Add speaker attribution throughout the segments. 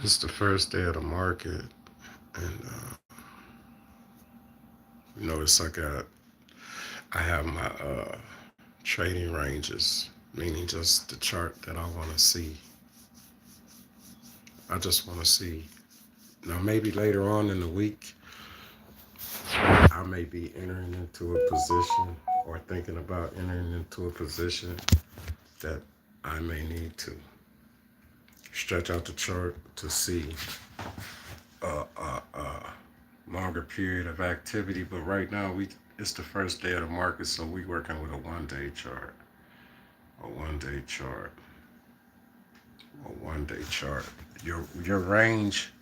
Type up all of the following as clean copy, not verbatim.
Speaker 1: It's the first day of the market, and it's like I have my trading ranges, meaning just the chart that I want to see. I just want to see. Now, maybe later on in the week, I may be entering into a position or thinking about entering into a position that I may need to stretch out the chart to see a longer period of activity. But right now, it's the first day of the market, so we working with a 1 day chart, a 1 day chart, a 1 day chart. Your range,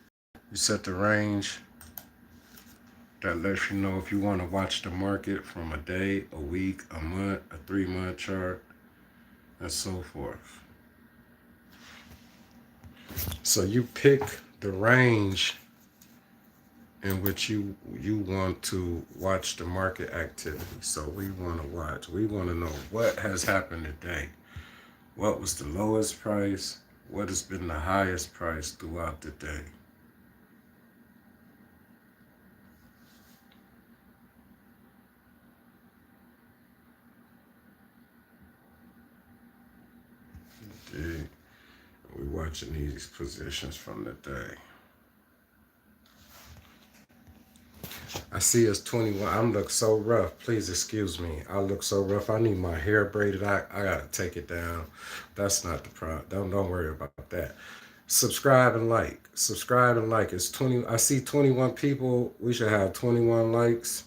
Speaker 1: you set the range that lets you know if you want to watch the market from a day, a week, a month, a 3 month chart, and so forth. So you pick the range in which you want to watch the market activity. So we want to watch. We want to know what has happened today. What was the lowest price? What has been the highest price throughout the day? Dig. We're watching these positions from the day. I see it's 21. I look so rough. Please excuse me. I look so rough. I need my hair braided. I gotta take it down. That's not the problem. Don't worry about that. Subscribe and like. Subscribe and like. It's 20. I see 21 people. We should have 21 likes.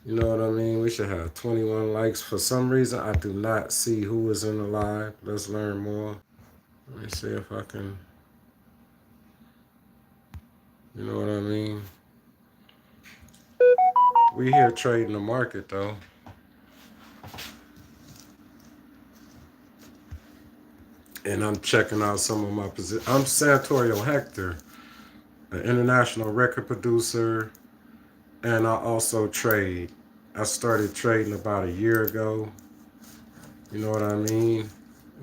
Speaker 1: You know what I mean? We should have 21 likes. For some reason, I do not see who is in the live. Let's learn more. Let me see if I can. You know what I mean? We here trading the market though. And I'm checking out some of my positions. I'm Santorio Hector, an international record producer, and I also trade. I started trading about a year ago. You know what I mean?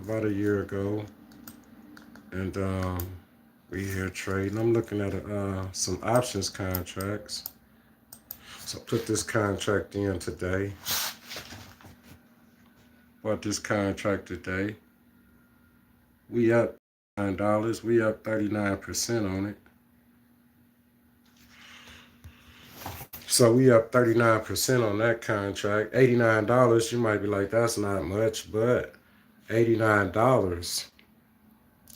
Speaker 1: About a year ago, and we here trading. I'm looking at some options contracts. So put this contract in today. Bought this contract today. We up $9. We up 39% on it. So we up 39% on that contract. $89, you might be like, that's not much, but $89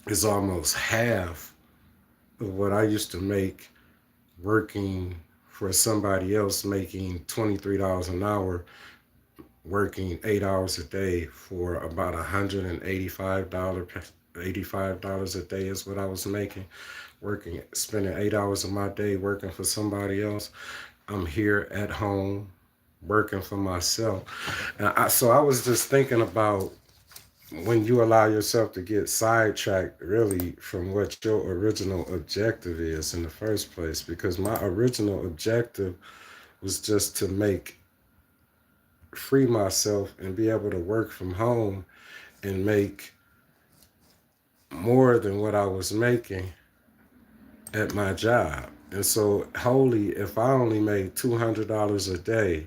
Speaker 1: is almost half of what I used to make working for somebody else making $23 an hour, working 8 hours a day for about $185 a day is what I was making, working, spending 8 hours of my day working for somebody else. I'm here at home working for myself. So I was just thinking about when you allow yourself to get sidetracked really from what your original objective is in the first place, because my original objective was just to free myself and be able to work from home and make more than what I was making at my job. And so wholly, if I only made $200 a day,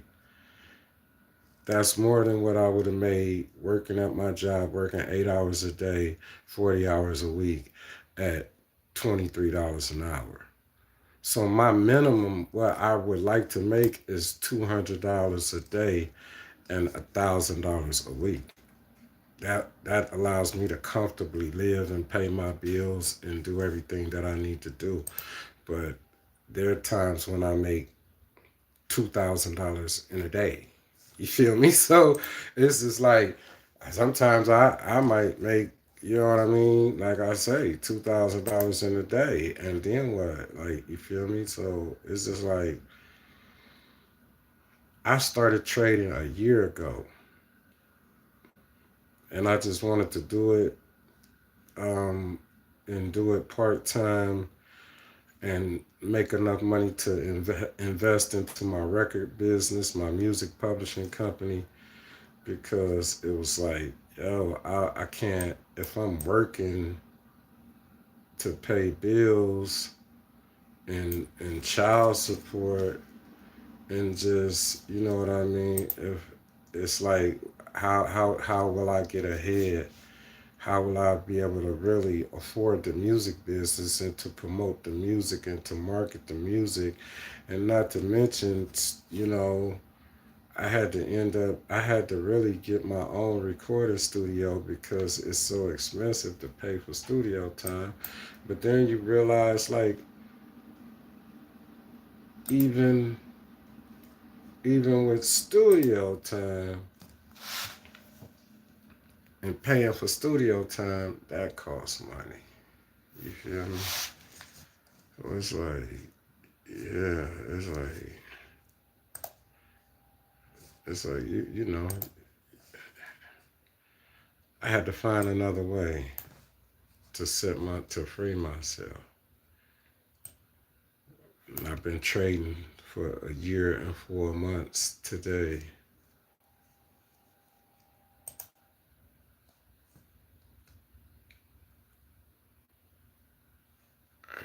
Speaker 1: that's more than what I would have made working at my job, working 8 hours a day, 40 hours a week at $23 an hour. So my minimum, what I would like to make is $200 a day and $1,000 a week. That allows me to comfortably live and pay my bills and do everything that I need to do. But there are times when I make $2,000 in a day. You feel me? So it's just like sometimes I might make, you know what I mean? Like I say, $2,000 in a day, and then what? Like, you feel me? So it's just like I started trading a year ago, and I just wanted to do it and do it part time and make enough money to invest into my record business, my music publishing company, because it was like, yo, I can't, if I'm working to pay bills and child support and just, you know what I mean? If it's like, how will I get ahead? How will I be able to really afford the music business and to promote the music and to market the music? And not to mention, you know, I had to really get my own recording studio because it's so expensive to pay for studio time. But then you realize, like, even even with studio time and paying for studio time, that costs money. You feel me? So it's like, yeah, it's like you know, I had to find another way to free myself. And I've been trading for a year and 4 months today.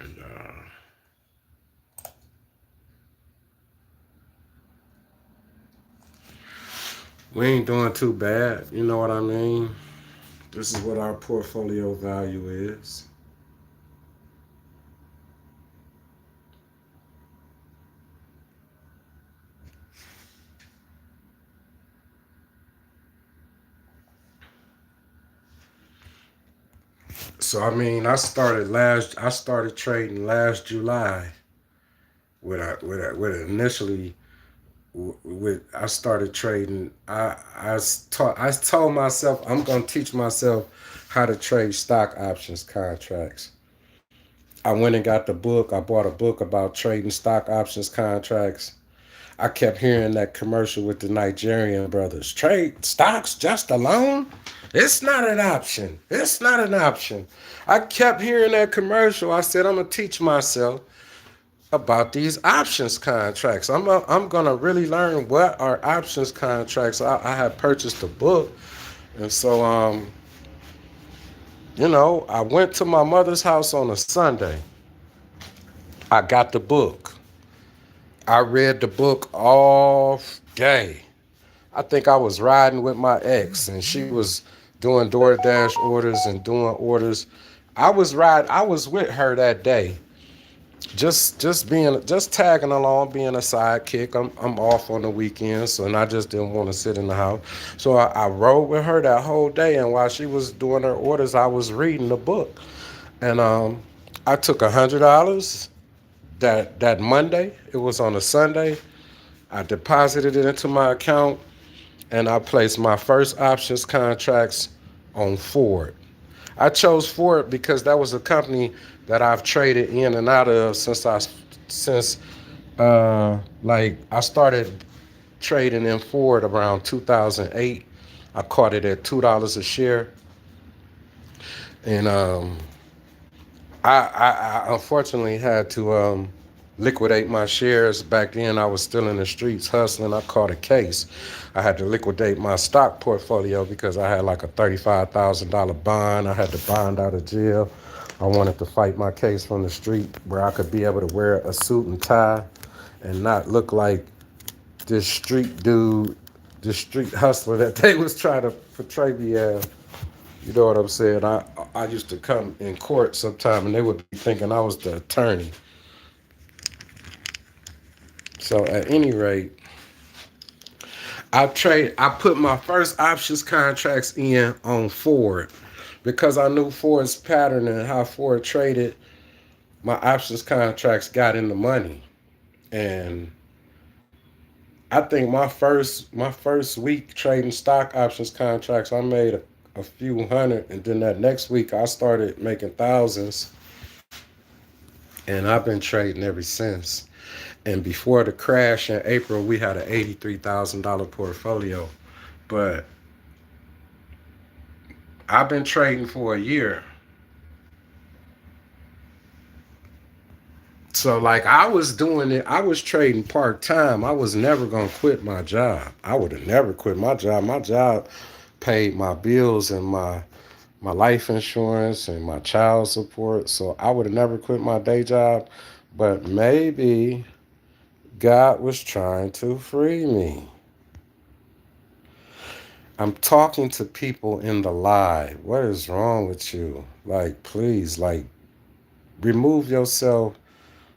Speaker 1: And we ain't doing too bad. You know what I mean? This is what our portfolio value is. So I mean, I started trading last July. With initially with I started trading. I told myself I'm gonna teach myself how to trade stock options contracts. I went and got the book. I bought a book about trading stock options contracts. I kept hearing that commercial with the Nigerian brothers. Trade stocks just alone? It's not an option. It's not an option. I kept hearing that commercial. I said, I'm going to teach myself about these options contracts. I'm going to really learn what are options contracts. I had purchased a book. And so, you know, I went to my mother's house on a Sunday. I got the book. I read the book all day. I think I was riding with my ex, and she was doing DoorDash orders and doing orders. I was with her that day, just tagging along, being a sidekick. I'm off on the weekends, so and I just didn't want to sit in the house. So I rode with her that whole day, and while she was doing her orders, I was reading the book. And I took $100 that Monday. It was on a Sunday. I deposited it into my account and I placed my first options contracts on Ford. I chose Ford because that was a company that I've traded in and out of since like I started trading in Ford around 2008. I caught it at $2 a share, and I unfortunately had to liquidate my shares. Back then, I was still in the streets hustling. I caught a case. I had to liquidate my stock portfolio because I had like a $35,000 bond. I had to bond out of jail. I wanted to fight my case from the street where I could be able to wear a suit and tie and not look like this street dude, this street hustler that they was trying to portray me as. You know what I'm saying? I used to come in court sometime and they would be thinking I was the attorney. So at any rate, I put my first options contracts in on Ford because I knew Ford's pattern and how Ford traded. My options contracts got in the money, and I think my first week trading stock options contracts, I made a few hundred, and then that next week I started making thousands, and I've been trading ever since. And before the crash in April, we had an $83,000 portfolio, but I've been trading for a year. So like I was doing it, I was trading part time. I was never gonna quit my job. I would have never quit my job. My job paid my bills and my life insurance and my child support. So I would have never quit my day job. But maybe God was trying to free me. I'm talking to people in the live. What is wrong with you? Like, please, like, remove yourself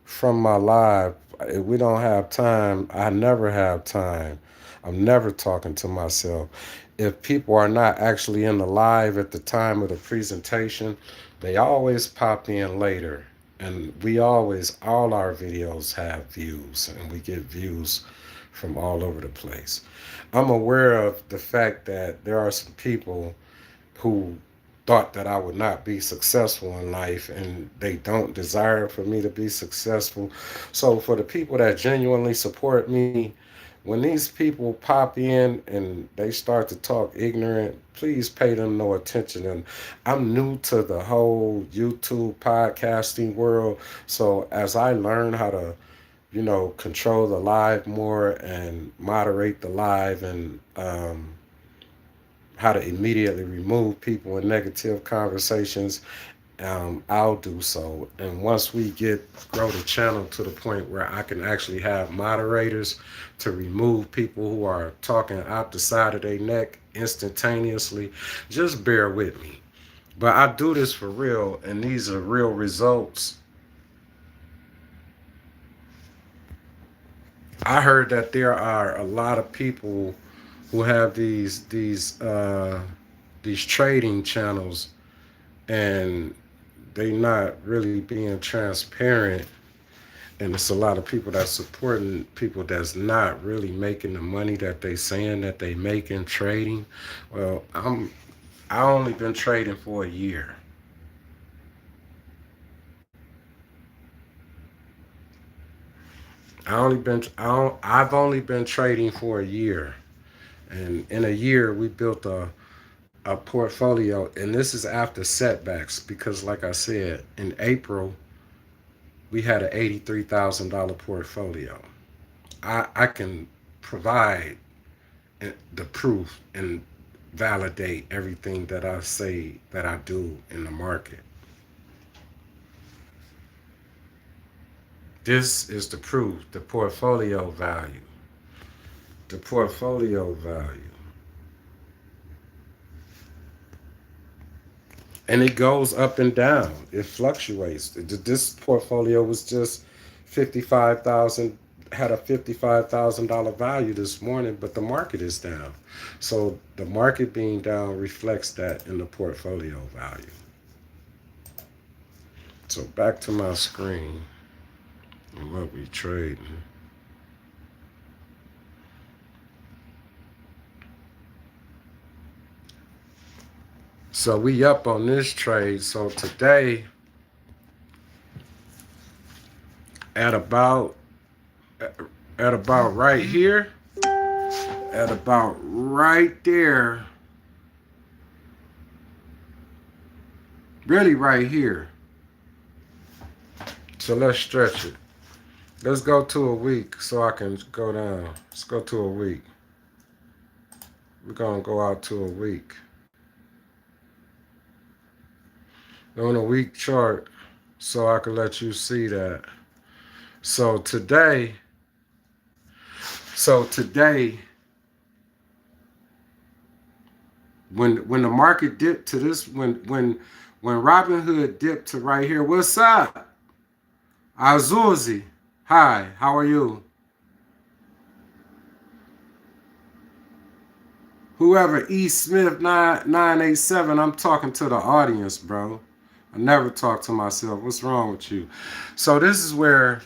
Speaker 1: from my live. If we don't have time, I never have time. I'm never talking to myself. If people are not actually in the live at the time of the presentation, they always pop in later. And we always, all our videos have views, and we get views from all over the place. I'm aware of the fact that there are some people who thought that I would not be successful in life, and they don't desire for me to be successful. So for the people that genuinely support me, when these people pop in and they start to talk ignorant, please pay them no attention. And I'm new to the whole YouTube podcasting world. So as I learn how to, control the live more and moderate the live, and how to immediately remove people in negative conversations, I'll do so. And once we grow the channel to the point where I can actually have moderators to remove people who are talking out the side of their neck instantaneously, just bear with me. But I do this for real, and these are real results. I heard that there are a lot of people who have these trading channels, and they not really being transparent, and it's a lot of people that's supporting people that's not really making the money that they saying that they make in trading. Well, I only been trading for a year. I've only been trading for a year, and in a year we built a portfolio, and this is after setbacks, because like I said, in April we had an $83,000 portfolio. I can provide the proof and validate everything that I say that I do in the market. This is the proof, the portfolio value. The portfolio value. And it goes up and down. It fluctuates. This portfolio was just 55,000, had a $55,000 value this morning, but the market is down. So the market being down reflects that in the portfolio value. So back to my screen and what we trading. So we up on this trade. So today at about right here, at about right there, really right here. So let's stretch it. Let's go to a week so I can go down. Let's go to a week. We're gonna go out to a week. On a week chart so I can let you see that. So today, when the market dipped to this, when Robinhood dipped to right here, what's up? Azuzi, hi, how are you? Whoever E Smith 987, I'm talking to the audience, bro. I never talk to myself. What's wrong with you? So this is where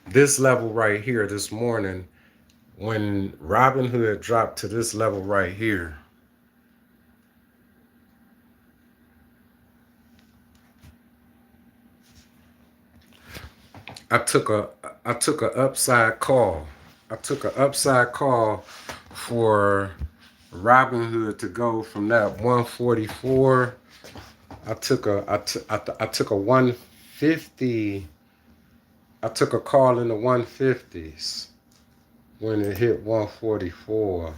Speaker 1: this level right here this morning, when Robinhood dropped to this level right here, I took a upside call. I took an upside call for Robinhood to go from that 144. I took a 150. I took a call in the 150s when it hit 144.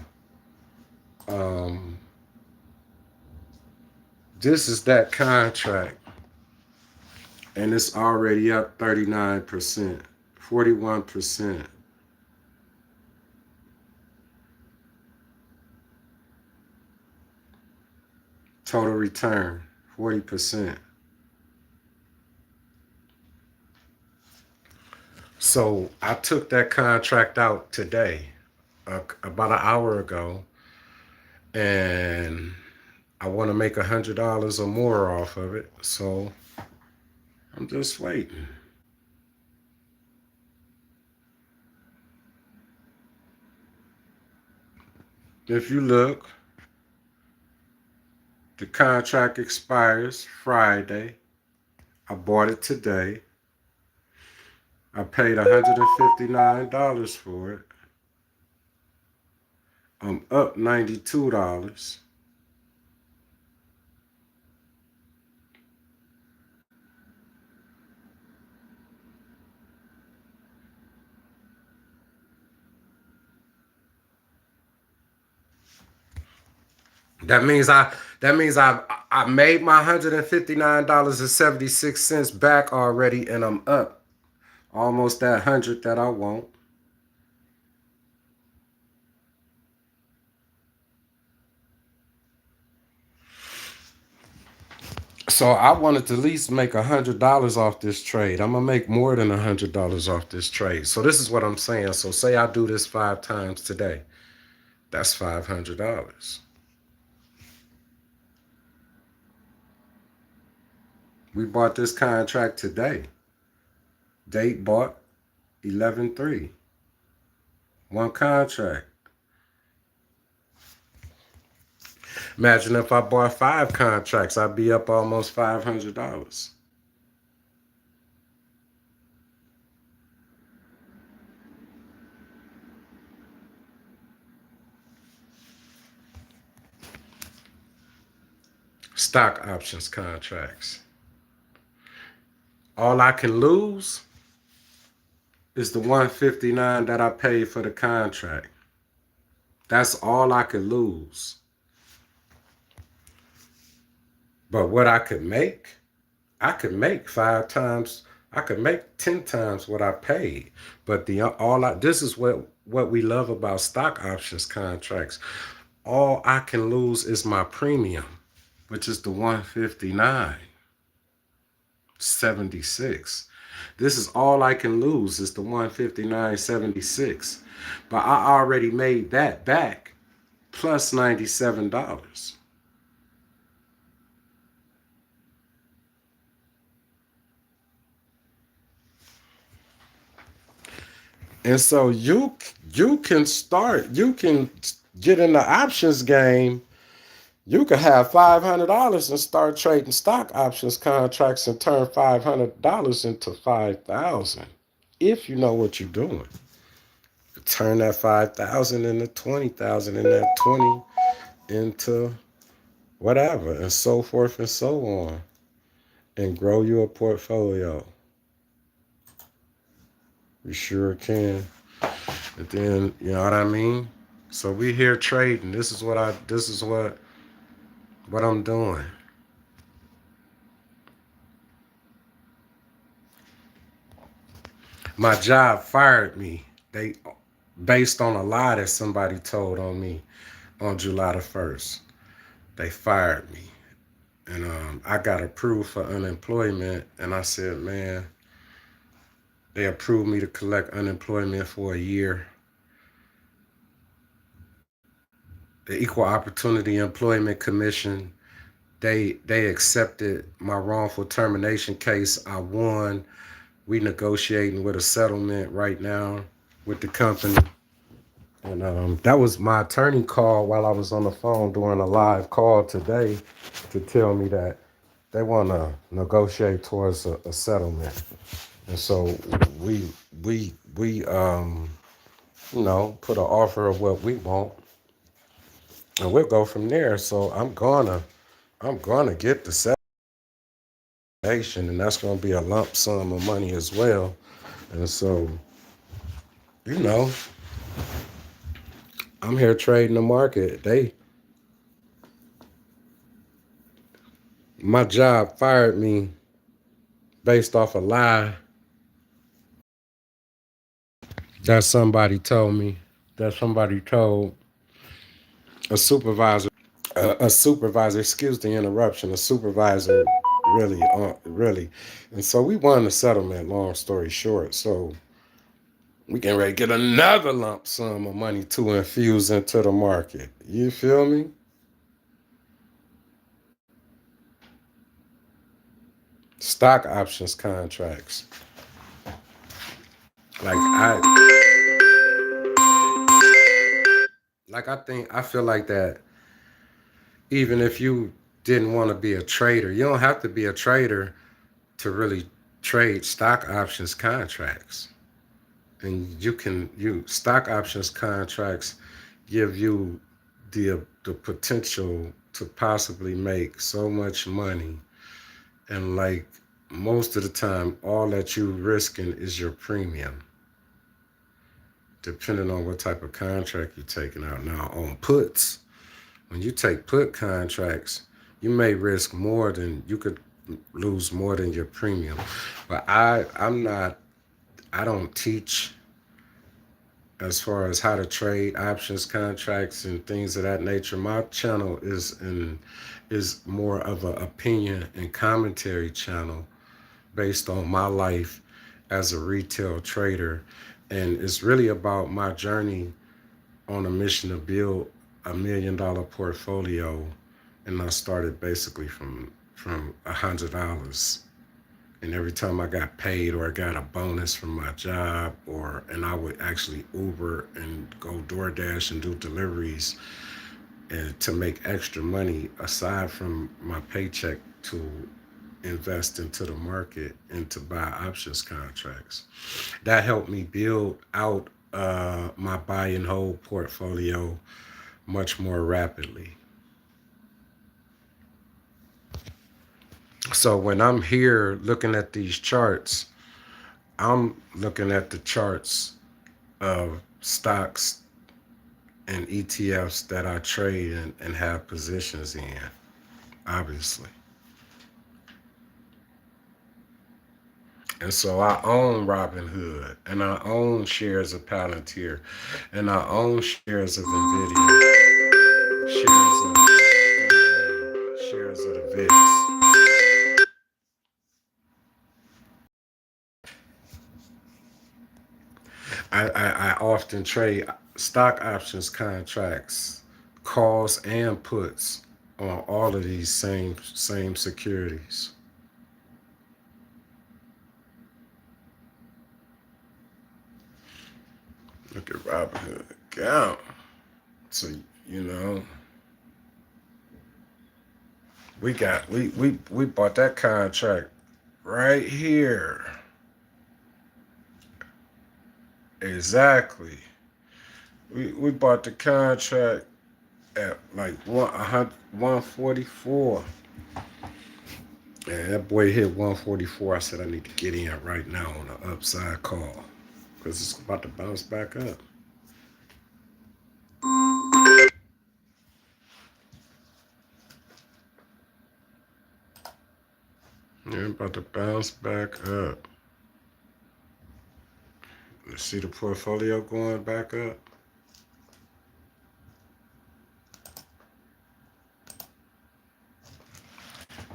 Speaker 1: This is that contract, and it's already up 39%, 41%. Total return, 40%. So I took that contract out today, about an hour ago, and I want to make $100 or more off of it. So I'm just waiting. If you look, the contract expires Friday. I bought it today. I paid $159 for it. I'm up $92. That means I made my $159.76 back already, and I'm up almost that 100 that I want. So I wanted to at least make $100 off this trade. I'm gonna make more than $100 off this trade. So this is what I'm saying. So say I do this 5 times today. That's $500. We bought this contract today. Date bought 11/3. One contract. Imagine if I bought 5 contracts, I'd be up almost $500. Stock options contracts. All I can lose is the $159 that I paid for the contract. That's all I could lose. But what I could make 5 times. I could make 10 times what I paid. But this is what we love about stock options contracts. All I can lose is my premium, which is the 159.76. This is all I can lose is the 159.76. But I already made that back plus $97. And so you can get in the options game. You could have $500 and start trading stock options contracts and turn $500 into 5,000 if you know what you're doing. Turn that 5,000 into 20,000 and that 20 into whatever, and so forth and so on, and grow your portfolio. You sure can. And then, you know what I mean? So we here trading. This is what I'm doing. My job fired me. They based on a lie that somebody told on me on July the 1st. They fired me. And I got approved for unemployment, and I said, man, they approved me to collect unemployment for a year. The Equal Opportunity Employment Commission, they accepted my wrongful termination case. I won. We negotiating with a settlement right now with the company. And that was my attorney call while I was on the phone doing a live call today to tell me that they want to negotiate towards a settlement. And so we put an offer of what we want, and we'll go from there. So I'm gonna get the settlement, and that's gonna be a lump sum of money as well. And so, I'm here trading the market. my job fired me based off a lie that somebody told me, that somebody told a supervisor. A supervisor, excuse the interruption, a supervisor really. And so we won the settlement, long story short. So we can ready to get another lump sum of money to infuse into the market. You feel me? Stock options contracts. Like I feel like that even if you didn't want to be a trader, you don't have to be a trader to really trade stock options contracts. And you stock options contracts give you the potential to possibly make so much money, and like most of the time all that you risking is your premium, depending on what type of contract you're taking out. Now on puts, when you take put contracts, you may risk more than you could lose more than your premium. But I don't teach as far as how to trade options contracts and things of that nature. My channel is more of an opinion and commentary channel based on my life as a retail trader, and it's really about my journey on a mission to build $1 million portfolio. And I started basically from $100. And every time I got paid or I got a bonus from my job, and I would actually Uber and go DoorDash and do deliveries and to make extra money aside from my paycheck to invest into the market and to buy options contracts. That helped me build out my buy and hold portfolio much more rapidly. So when I'm here looking at these charts, I'm looking at the charts of stocks and ETFs that I trade and have positions in, obviously. And so I own Robinhood, and I own shares of Palantir, and I own shares of Nvidia, shares of the VIX. I often trade stock options contracts, calls and puts on all of these same securities. Look at Robinhood account. So you know, we bought that contract right here. Exactly. We bought the contract at like 144. And that boy hit 144. I said I need to get in right now on the upside call because it's about to bounce back up. Yeah, about to bounce back up. Let's see the portfolio going back up.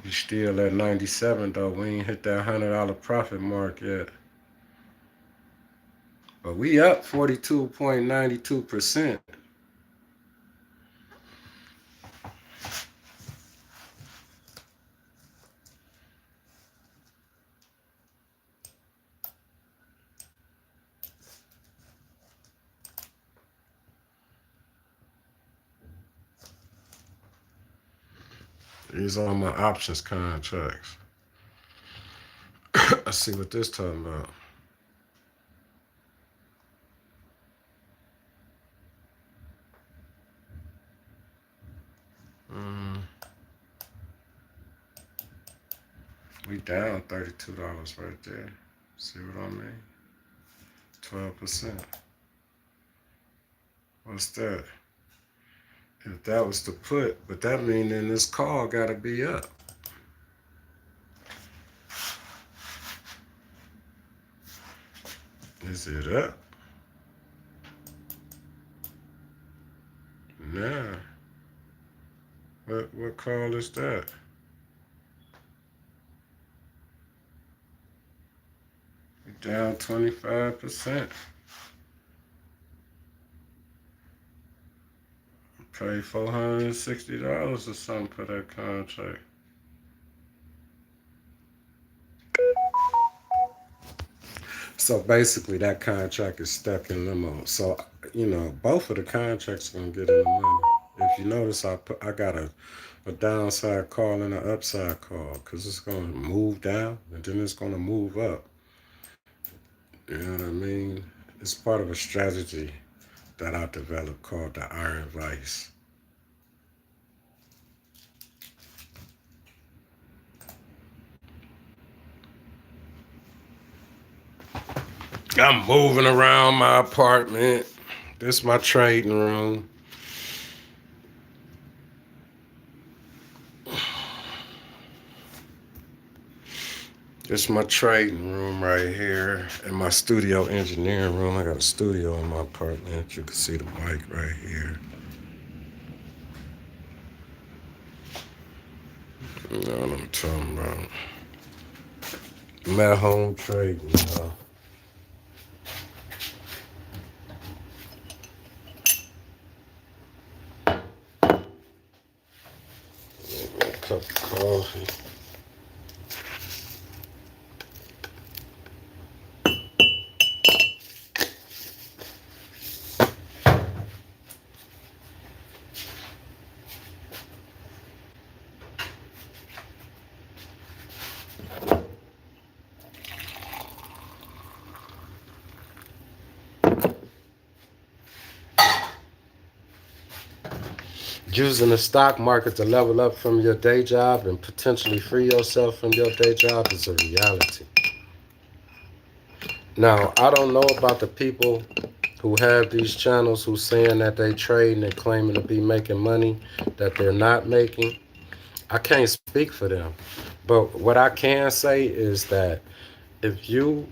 Speaker 1: We still at 97 though. We ain't hit that $100 profit mark yet. But we up 42.92%. These are my options contracts. Let's see what this talking about. We down $32 right there. See what I mean? 12%. What's that? If that was to put, but that mean then this call gotta be up. Is it up? Nah. What call is that? Down 25%. Pay $460 or something for that contract. So basically, that contract is stuck in limbo. So, both of the contracts are gonna get in the money. If you notice, I got a downside call and an upside call because it's gonna move down and then it's gonna move up. You know what I mean? It's part of a strategy that I developed called the Iron Vice. I'm moving around my apartment. This is my trading room. This is my trading room right here. And my studio engineering room. I got a studio in my apartment. You can see the mic right here. You know what I'm talking about. I'm at home trading, y'all. Cup of coffee. Using the stock market to level up from your day job and potentially free yourself from your day job is a reality. Now, I don't know about the people who have these channels who saying that they trading and claiming to be making money that they're not making. I can't speak for them. But what I can say is that if you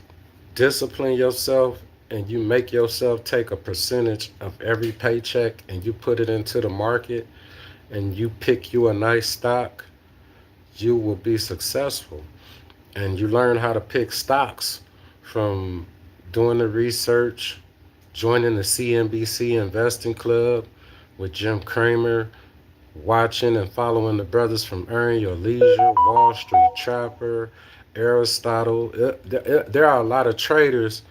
Speaker 1: discipline yourself and you make yourself take a percentage of every paycheck and you put it into the market and you pick you a nice stock, you will be successful. And you learn how to pick stocks from doing the research, joining the CNBC Investing Club with Jim Cramer, watching and following the brothers from Earn Your Leisure, Wall Street Trapper, Aristotle. There are a lot of traders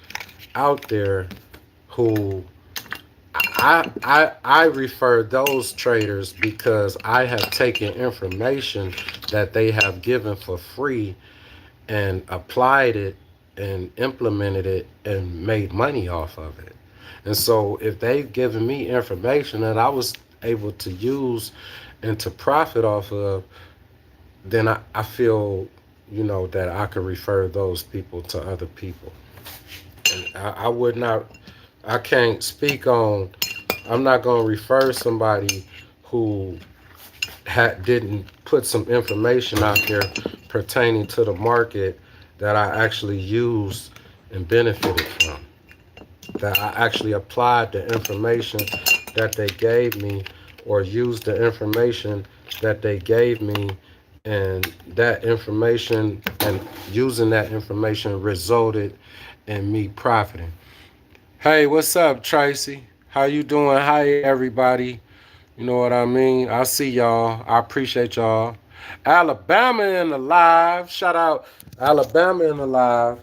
Speaker 1: out there who I refer those traders because I have taken information that they have given for free and applied it and implemented it and made money off of it. And so if they've given me information that I was able to use and to profit off of, then I feel, that I could refer those people to other people. And I would not, I can't speak on, I'm not going to refer somebody who didn't put some information out there pertaining to the market that I actually used and benefited from. That I actually applied the information that they gave me or used the information that they gave me, and that information and using that information resulted in me profiting. Hey, what's up, Tracy? How you doing? Hi, everybody. You know what I mean? I see y'all. I appreciate y'all. Alabama in the live. Shout out Alabama in the live.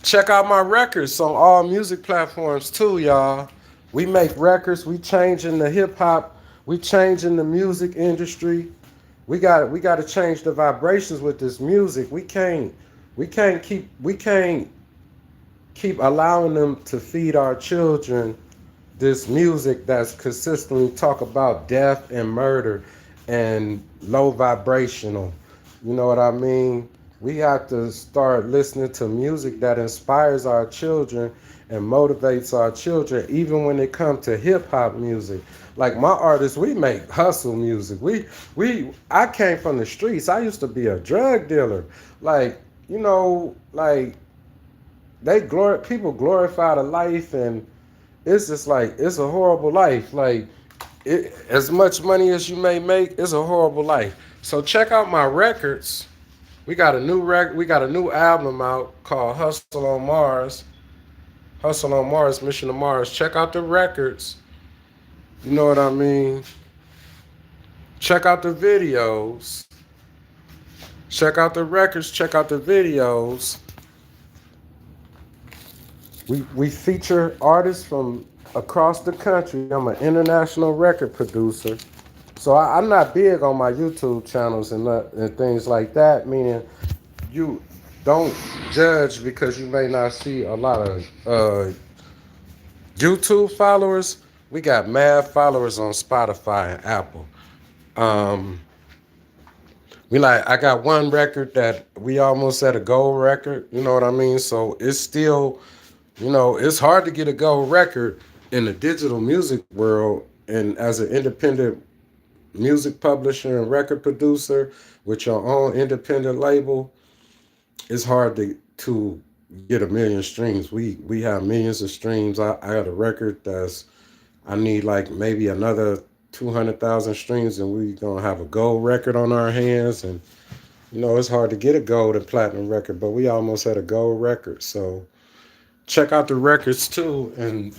Speaker 1: Check out my records on all music platforms too, y'all. We make records. We changing the hip hop. We changing the music industry. We got to change the vibrations with this music. We can't keep allowing them to feed our children this music that's consistently talk about death and murder and low vibrational. You know what I mean? We have to start listening to music that inspires our children and motivates our children, even when it comes to hip hop music. Like my artists, we make hustle music. I came from the streets. I used to be a drug dealer. Like people glorify the life, and it's just like it's a horrible life. Like as much money as you may make, it's a horrible life. So check out my records. We got a new album out called Hustle on Mars. Hustle on Mars, Mission to Mars. Check out the records. You know what I mean? Check out the videos. Check out the records. Check out the videos. We feature artists from across the country. I'm an international record producer. So I'm not big on my YouTube channels and things like that, meaning you don't judge because you may not see a lot of YouTube followers. We got mad followers on Spotify and Apple. Um, I got one record that we almost at a gold record. You know what I mean? So it's still, it's hard to get a gold record in the digital music world. And as an independent music publisher and record producer with your own independent label, it's hard to get a million streams. We have millions of streams. I got a record I need like maybe another 200,000 streams, and we gonna have a gold record on our hands. And it's hard to get a gold and platinum record, but we almost had a gold record. So check out the records too, and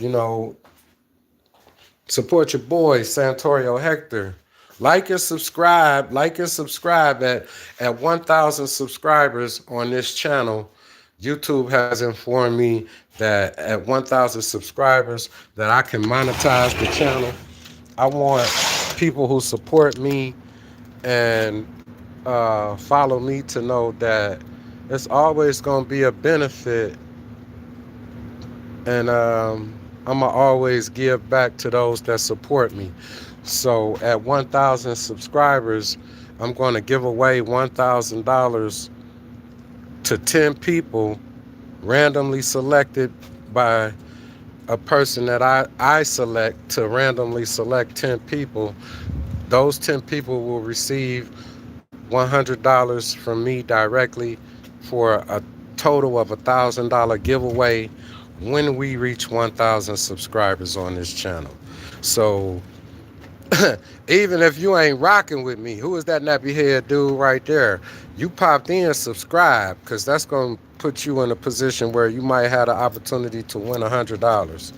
Speaker 1: support your boy Santorio Hector. Like and subscribe at 1,000 subscribers on this channel. YouTube has informed me that at 1,000 subscribers that I can monetize the channel. I want people who support me and follow me to know that it's always going to be a benefit, and I'm going to always give back to those that support me. So at 1,000 subscribers, I'm going to give away $1,000 to 10 people randomly selected by a person that I select to randomly select 10 people. Those 10 people will receive $100 from me directly for a total of $1,000 giveaway when we reach 1,000 subscribers on this channel. So even if you ain't rocking with me, who is that nappy head dude right there? You popped in, subscribe, because that's going to put you in a position where you might have the opportunity to win $100.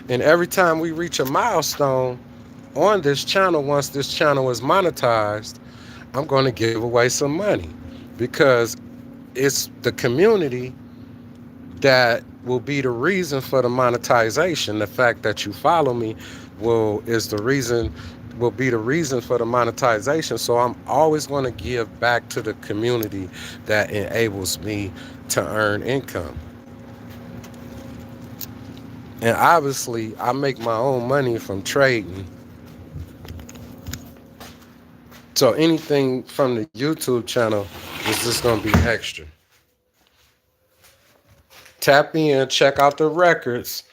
Speaker 1: And every time we reach a milestone on this channel, once this channel is monetized, I'm going to give away some money, because it's the community that will be the reason for the monetization. The fact that you follow me will be the reason for the monetization. So I'm always going to give back to the community that enables me to earn income. And obviously, I make my own money from trading. So anything from the YouTube channel is just going to be extra. Tap in, check out the records.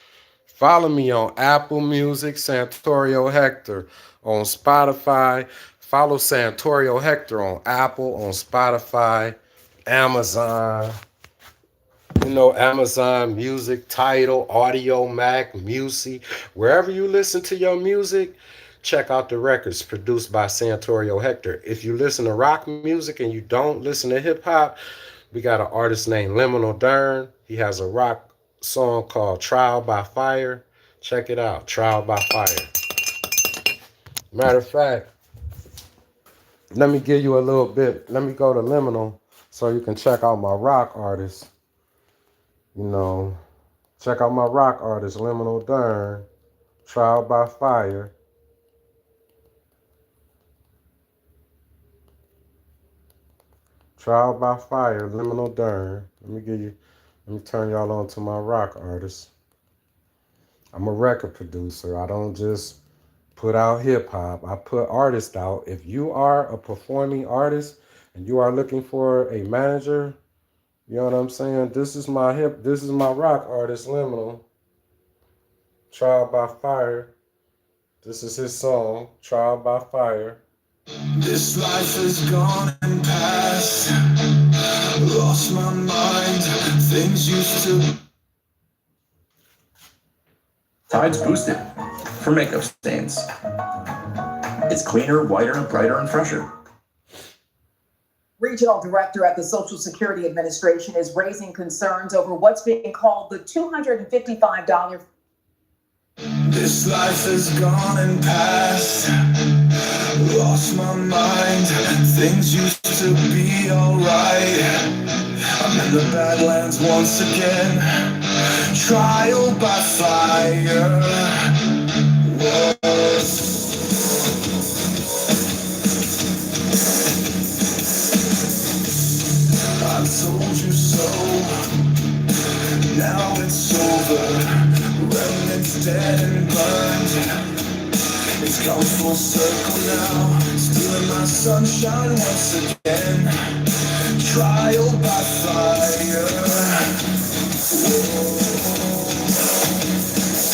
Speaker 1: Follow me on Apple Music, Santorio Hector. On Spotify, follow Santorio Hector on Apple, on Spotify, Amazon. Amazon Music, Tidal, Audio Mac, Music. Wherever you listen to your music, check out the records produced by Santorio Hector. If you listen to rock music and you don't listen to hip hop, we got an artist named Liminal Dern. He has a rock song called Trial by Fire. Check it out, Trial by Fire. Matter of fact, let me give you a little bit. Let me go to Liminal so you can check out my rock artist. Check out my rock artist, Liminal Dern, Trial by Fire. Trial by Fire, Liminal Dern. Let me turn y'all on to my rock artist. I'm a record producer. I don't just put out hip hop. I put artists out. If you are a performing artist and you are looking for a manager, you know what I'm saying? This is my rock artist, Liminal. Trial by Fire. This is his song, Trial by Fire.
Speaker 2: This life is gone and past. Lost my mind. Things used to
Speaker 3: Tide's boosted for makeup stains. It's cleaner, whiter, brighter, and fresher.
Speaker 4: Regional Director at the Social Security Administration is raising concerns over what's being called the $255.
Speaker 2: This life is gone and past. Lost my mind. Things used to be alright. I'm in the Badlands once again. Trial by fire. Whoa. I told you so. Now it's over. Remnants dead and burned. It's come full circle now. Stealing my sunshine once again. Trial by fire. Whoa.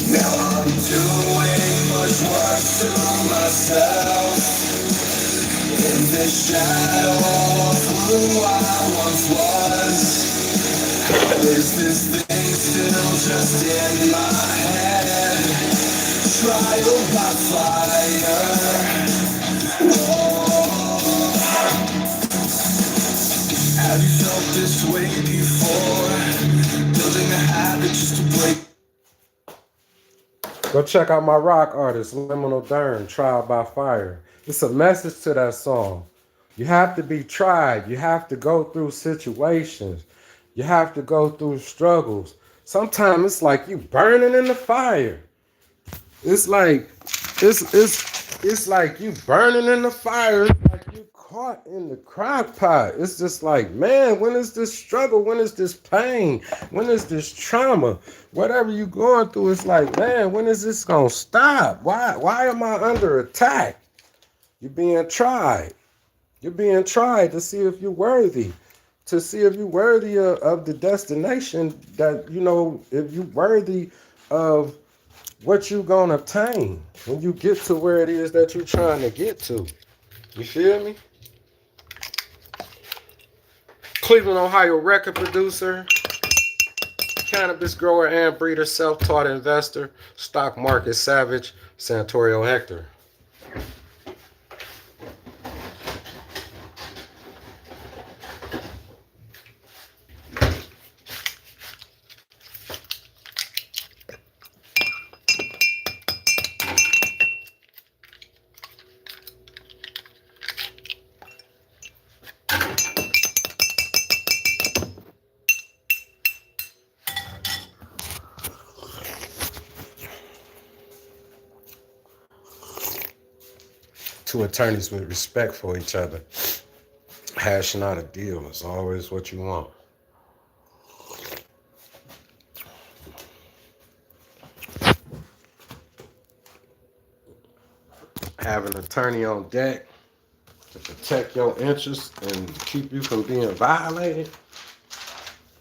Speaker 2: Now I'm doing much work to myself. In the shadow of who I once was. How is this thing still just in my head? Trial by fire. Whoa. Have you felt this way before? Building a habit just to break.
Speaker 1: Go check out my rock artist, Liminal Dern, Trial by Fire. It's a message to that song. You have to be tried. You have to go through situations. You have to go through struggles. Sometimes it's like you burning in the fire. It's like you burning in the fire. It's like you caught in the crock pot. It's just like, man, when is this struggle? When is this pain? When is this trauma? Whatever you going through, it's like, man, when is this gonna stop? Why am I under attack? You're being tried. You're being tried to see if you're worthy. To see if you're worthy of the destination that, you know, if you're worthy of what you're going to obtain when you get to where it is that you're trying to get to. You feel me? Cleveland, Ohio record producer, cannabis grower and breeder, self-taught investor, stock market savage, SANTORIO HECTOR. Two attorneys with respect for each other. Hashing out a deal is always what you want. Have an attorney on deck to protect your interests and keep you from being violated.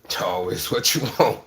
Speaker 1: It's always what you want.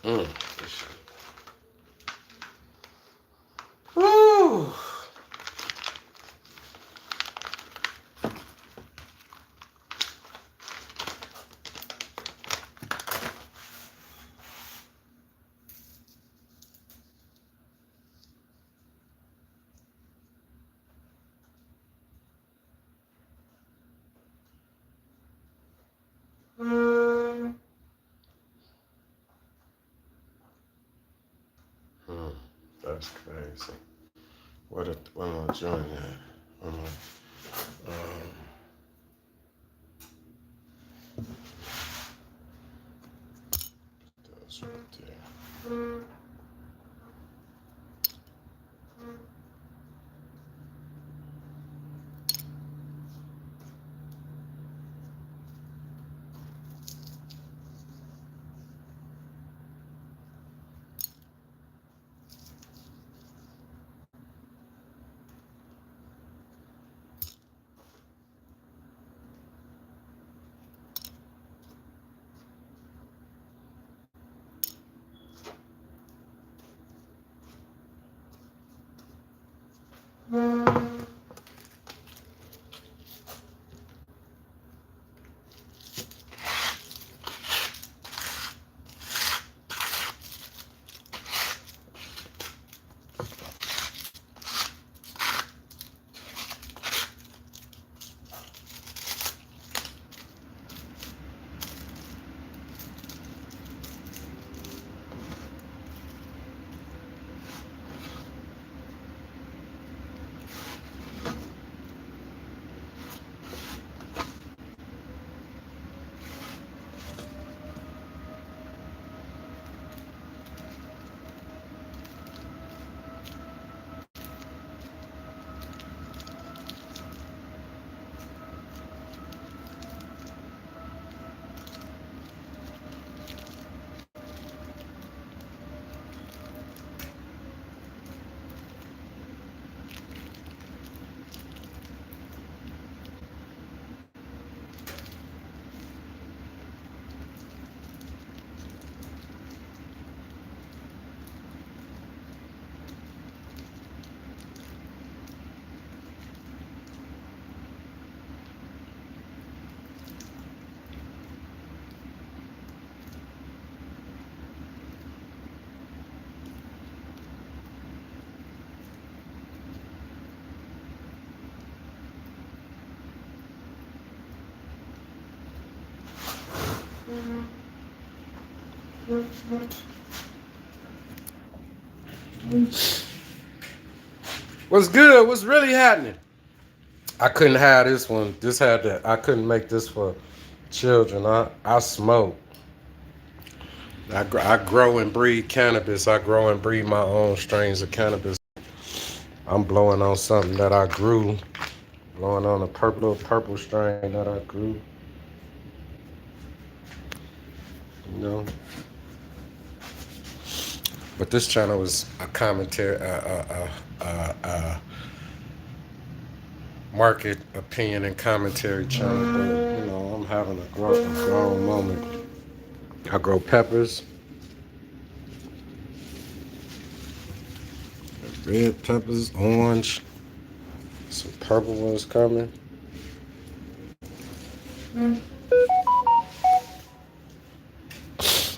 Speaker 1: Woo. That's crazy. What am I joining at? That's right there. What's good? What's really happening? I couldn't have this one. This had that. I couldn't make this for children. I smoke. I grow and breed cannabis. I grow and breed my own strains of cannabis. I'm blowing on something that I grew. Blowing on a purple strain that I grew. You know. But this channel is a commentary, market opinion and commentary channel. But you know, I'm having a grown moment. I grow peppers, red peppers, orange, some purple ones coming.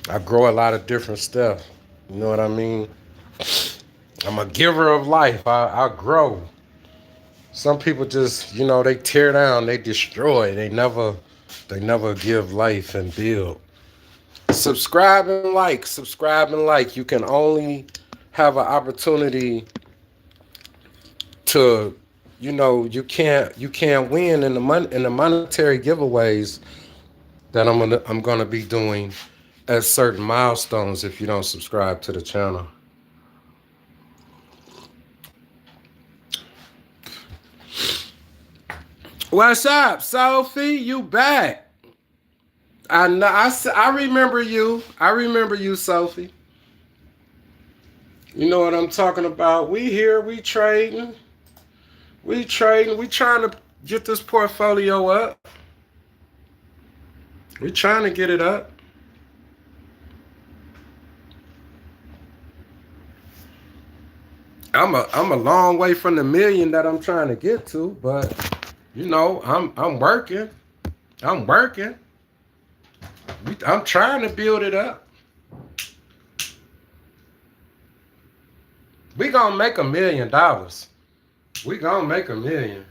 Speaker 1: I grow a lot of different stuff. You know what I mean? I'm a giver of life. I grow. Some people just, you know, they tear down, they destroy. They never give life and build. Subscribe and like. Subscribe and like. You can only have an opportunity to, you know, you can't win in the monetary giveaways that I'm gonna be doing at certain milestones if you don't subscribe to the channel. What's up, Sophie? You back? I know. I remember you. I remember you, Sophie. You know what I'm talking about. We here. We trading. We trading. We trying to get this portfolio up. We trying to get it up. I'm a long way from the million that I'm trying to get to, but you know, I'm working. I'm working. I'm trying to build it up. We gonna make $1 million. We gonna make $1 million.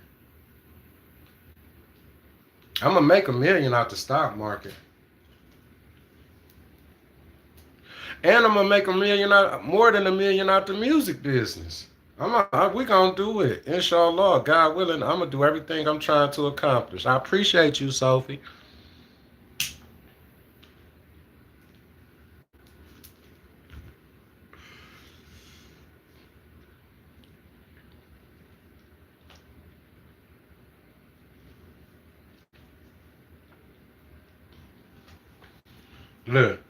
Speaker 1: I'm gonna make $1 million out the stock market. And I'm gonna make $1 million out, more than $1 million out the music business. We gonna do it. Inshallah, God willing, I'm gonna do everything I'm trying to accomplish. I appreciate you, Sophie. Look,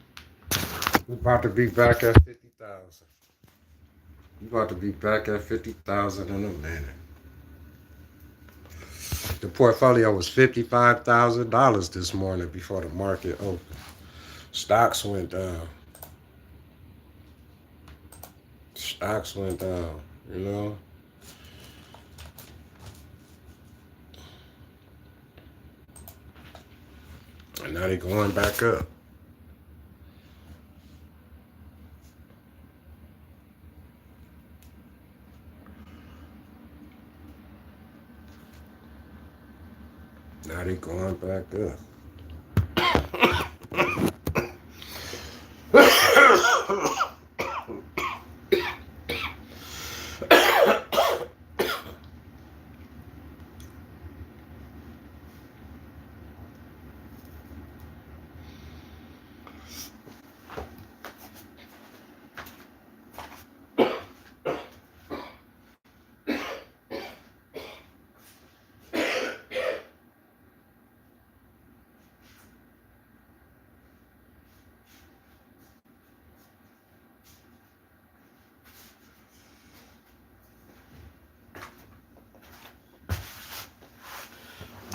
Speaker 1: we're about to be back at 50,000. We're about to be back at 50,000 in a minute. The portfolio was $55,000 this morning before the market opened. Stocks went down. Stocks went down, you know. And now they're going back up. Now they going back up.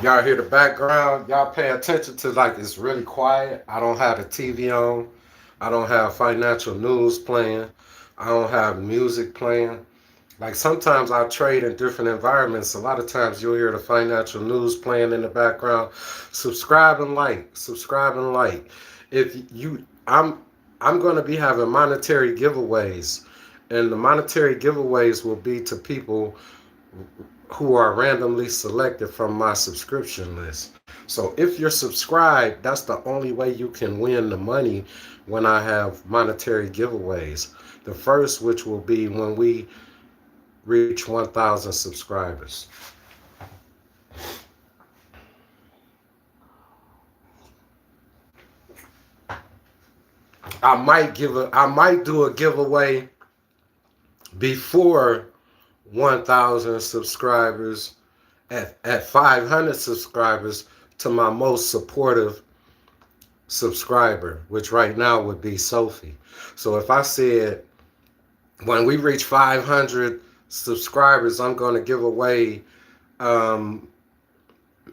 Speaker 1: Y'all hear the background? Y'all pay attention to, like, it's really quiet. I don't have the TV on. I don't have financial news playing. I don't have music playing. Like, sometimes I trade in different environments. A lot of times you'll hear the financial news playing in the background. Subscribe and like. Subscribe and like. I'm going to be having monetary giveaways. And the monetary giveaways will be to people who are randomly selected from my subscription list. So if you're subscribed, that's the only way you can win the money when I have monetary giveaways. The first, which will be when we reach 1,000 subscribers. I might do a giveaway before 1,000 subscribers at 500 subscribers to my most supportive subscriber, which right now would be Sophie. So if I said when we reach 500 subscribers, I'm going to give away,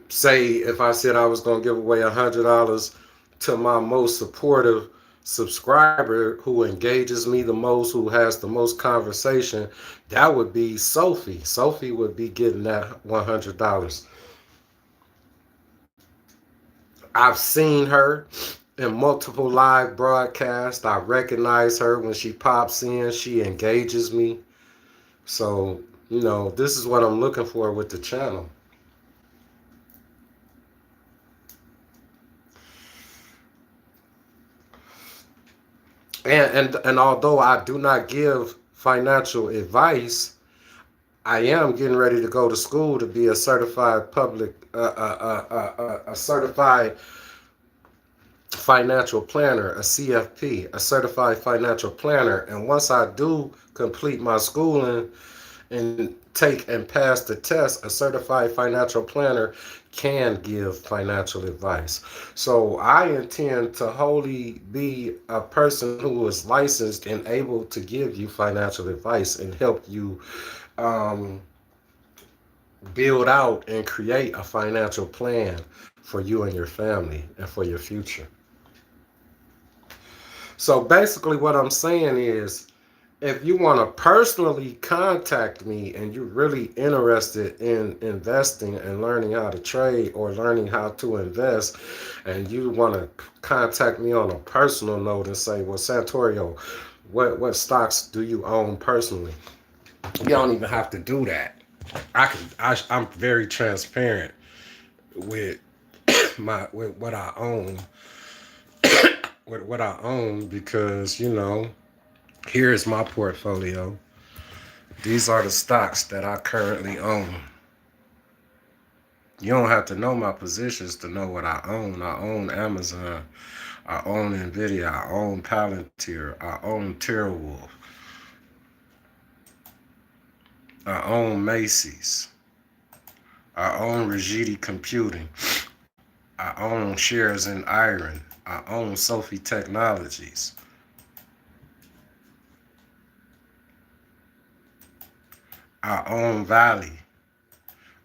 Speaker 1: say if I said I was going to give away $100 to my most supportive subscriber who engages me the most, who has the most conversation, that would be Sophie. Sophie would be getting that $100. I've seen her in multiple live broadcasts. I recognize her when she pops in. She engages me. So, you know, this is what I'm looking for with the channel. And although I do not give financial advice, I am getting ready to go to school to be a certified a certified financial planner, a CFP, a certified financial planner. And once I do complete my schooling and take and pass the test, a certified financial planner can give financial advice. So I intend to wholly be a person who is licensed and able to give you financial advice and help you build out and create a financial plan for you and your family and for your future. So basically what I'm saying is, if you want to personally contact me and you're really interested in investing and learning how to trade or learning how to invest, and you want to contact me on a personal note and say, well, Santorio, what stocks do you own personally? You don't even have to do that. I'm very transparent with with what I own. With what I own, because, you know, here's my portfolio. These are the stocks that I currently own. You don't have to know my positions to know what I own. I own Amazon. I own Nvidia. I own Palantir. I own TeraWolf. I own Macy's. I own Rigidi Computing. I own shares in Iron. I own Sophie Technologies. I own Valley.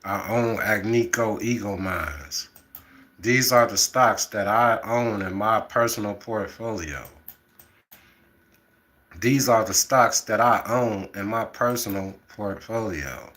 Speaker 1: I own Agnico Eagle Mines. These are the stocks that I own in my personal portfolio. These are the stocks that I own in my personal portfolio.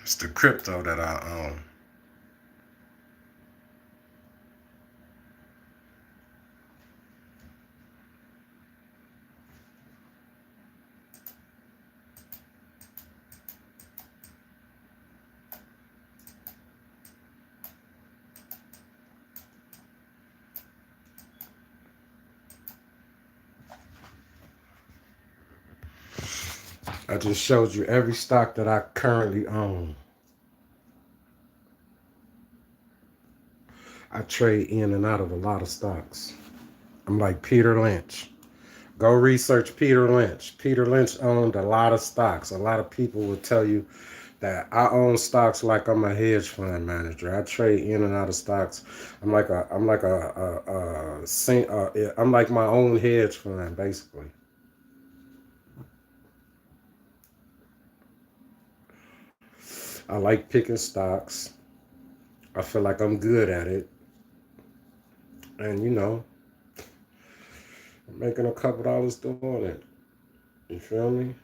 Speaker 1: It's the crypto that I own. I just showed you every stock that I currently own. I trade in and out of a lot of stocks. I'm like Peter Lynch. Go research Peter Lynch. Peter Lynch owned a lot of stocks. A lot of people will tell you that I own stocks like I'm a hedge fund manager. I trade in and out of stocks. I'm like I'm like my own hedge fund basically. I like picking stocks. I feel like I'm good at it, and I'm making a couple dollars doing it. You feel me?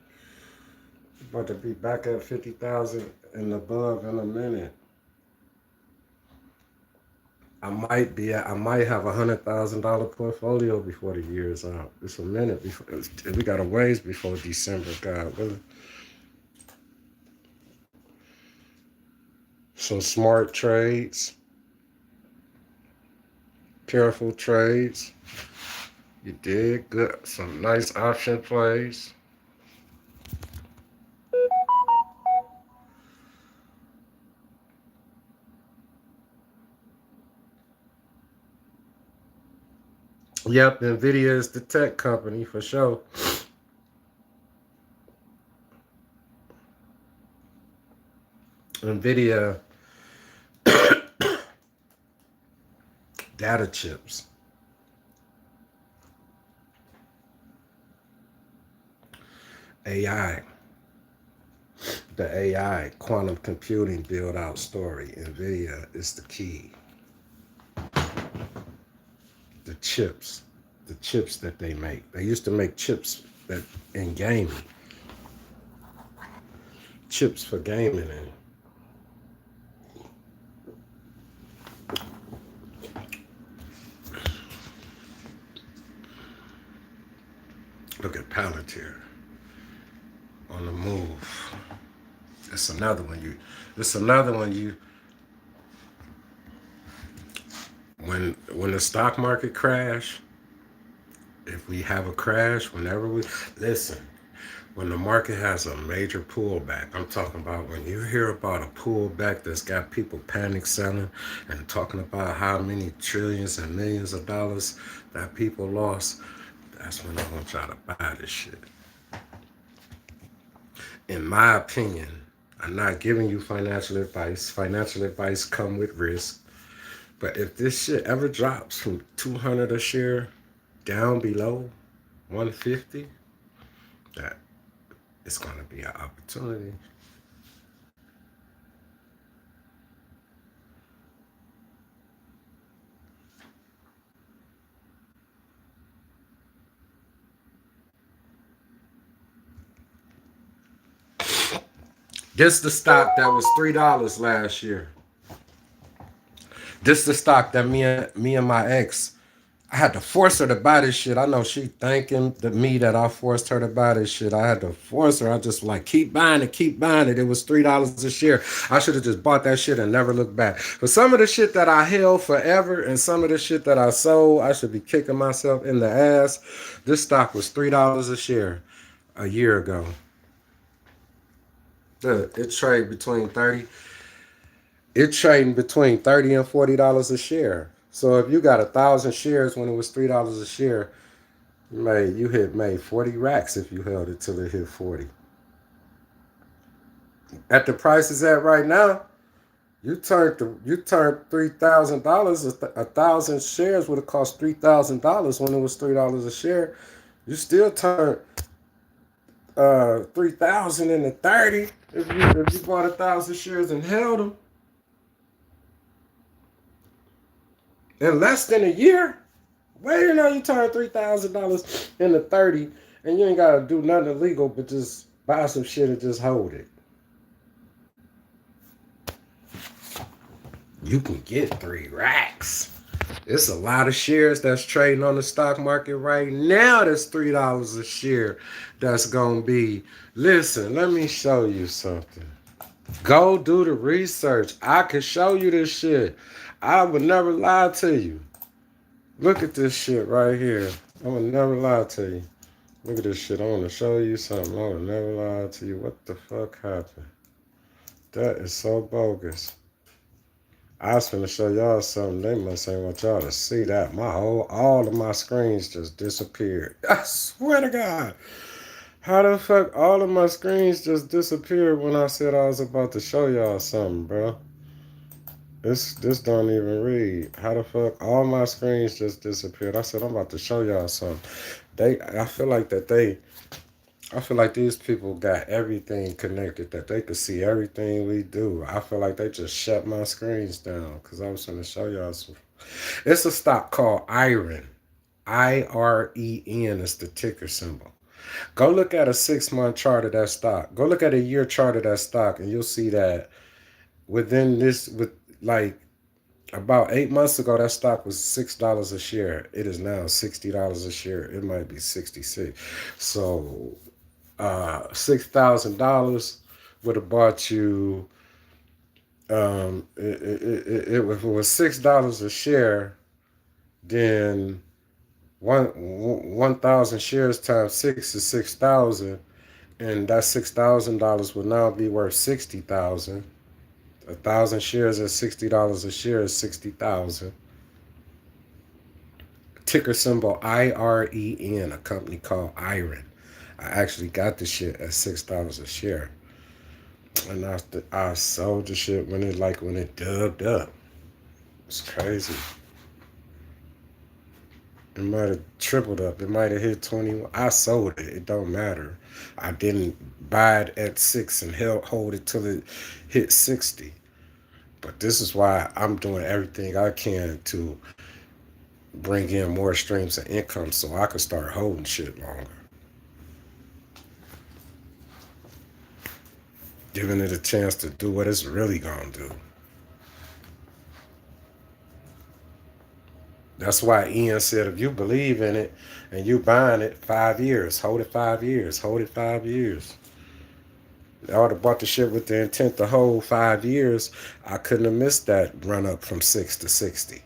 Speaker 1: About to be back at 50,000 and above in a minute. I might have $100,000 portfolio before the year is out. It's a minute before. We got a ways before December, God willing. Some smart trades, careful trades. You did good. Some nice option plays. Yep, NVIDIA is the tech company for sure. NVIDIA data chips. AI. The AI quantum computing build out story. NVIDIA is the key. The chips that they make. They used to make chips that in gaming. Chips for gaming. And look at Palantir on the move. It's another one when the stock market crash, if we have a crash, when the market has a major pullback, I'm talking about when you hear about a pullback that's got people panic selling and talking about how many trillions and millions of dollars that people lost, that's when I want y'all to buy this shit. In my opinion, I'm not giving you financial advice. Financial advice come with risk. But if this shit ever drops from 200 a share down below 150, that it's going to be an opportunity. This the stock that was $3 last year. This the stock that me and my ex, I had to force her to buy this shit. I know she thanking me that I forced her to buy this shit. I had to force her. I just like, keep buying it, keep buying it. It was $3 a share. I should have just bought that shit and never looked back. For some of the shit that I held forever and some of the shit that I sold, I should be kicking myself in the ass. This stock was $3 a share a year ago. It trading between $30 and $40 a share. So if you got 1,000 shares when it was $3 a share, you made 40 racks if you held it till it hit 40. At the price it's at right now, you turned $3,000. 1,000 shares would have cost $3,000 when it was $3 a share. You still turned 3,000 into 30 if you bought 1,000 shares and held them. In less than a year, you turn $3,000 into 30, and you ain't gotta do nothing illegal but just buy some shit and just hold it. You can get 3 racks. It's a lot of shares that's trading on the stock market right now. That's $3 a share. That's gonna be. Listen, let me show you something. Go do the research. I can show you this shit. I would never lie to you. Look at this shit right here. I would never lie to you. Look at this shit. I want to show you something. I would never lie to you. What the fuck happened? That is so bogus. I was finna show y'all something. They must ain't want y'all to see that. All of my screens just disappeared. I swear to God. How the fuck all of my screens just disappeared when I said I was about to show y'all something, bro? This don't even read. How the fuck all my screens just disappeared? I said I'm about to show y'all something. I feel like these people got everything connected, that they could see everything we do. I feel like they just shut my screens down because I was going to show y'all some. It's a stock called Iron. IREN is the ticker symbol. Go look at a 6-month chart of that stock. Go look at a year chart of that stock, and you'll see that like about 8 months ago, that stock was $6 a share. It is now $60 a share. It might be 66. So $6,000 would have bought you. If it was $6 a share, then 1,000 shares times 6 is 6,000, and that $6,000 would now be worth 60,000. 1,000 shares at $60 a share is 60,000. Ticker symbol IREN, a company called Iron. I actually got the shit at $6 a share, and I sold the shit when it dubbed up. It's crazy. It might have tripled up. It might have hit 21. I sold it. It don't matter. I didn't buy it at 6 and hold it till it hit 60. But this is why I'm doing everything I can to bring in more streams of income so I can start holding shit longer. Giving it a chance to do what it's really gonna do. That's why Ian said, if you believe in it and you buying it, 5 years, hold it 5 years, hold it 5 years. I would have bought the shit with the intent to hold 5 years. I couldn't have missed that run up from 6 to 60.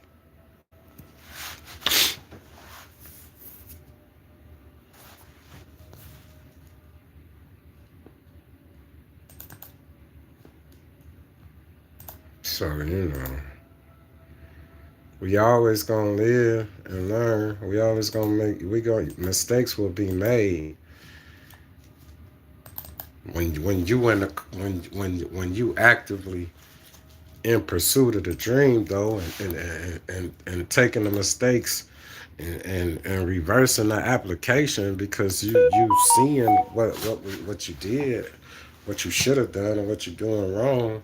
Speaker 1: So, we always gonna live and learn. We always gonna mistakes will be made. When you actively in pursuit of the dream though, and taking the mistakes and reversing the application because you seeing what you did, what you should have done, and what you're doing wrong.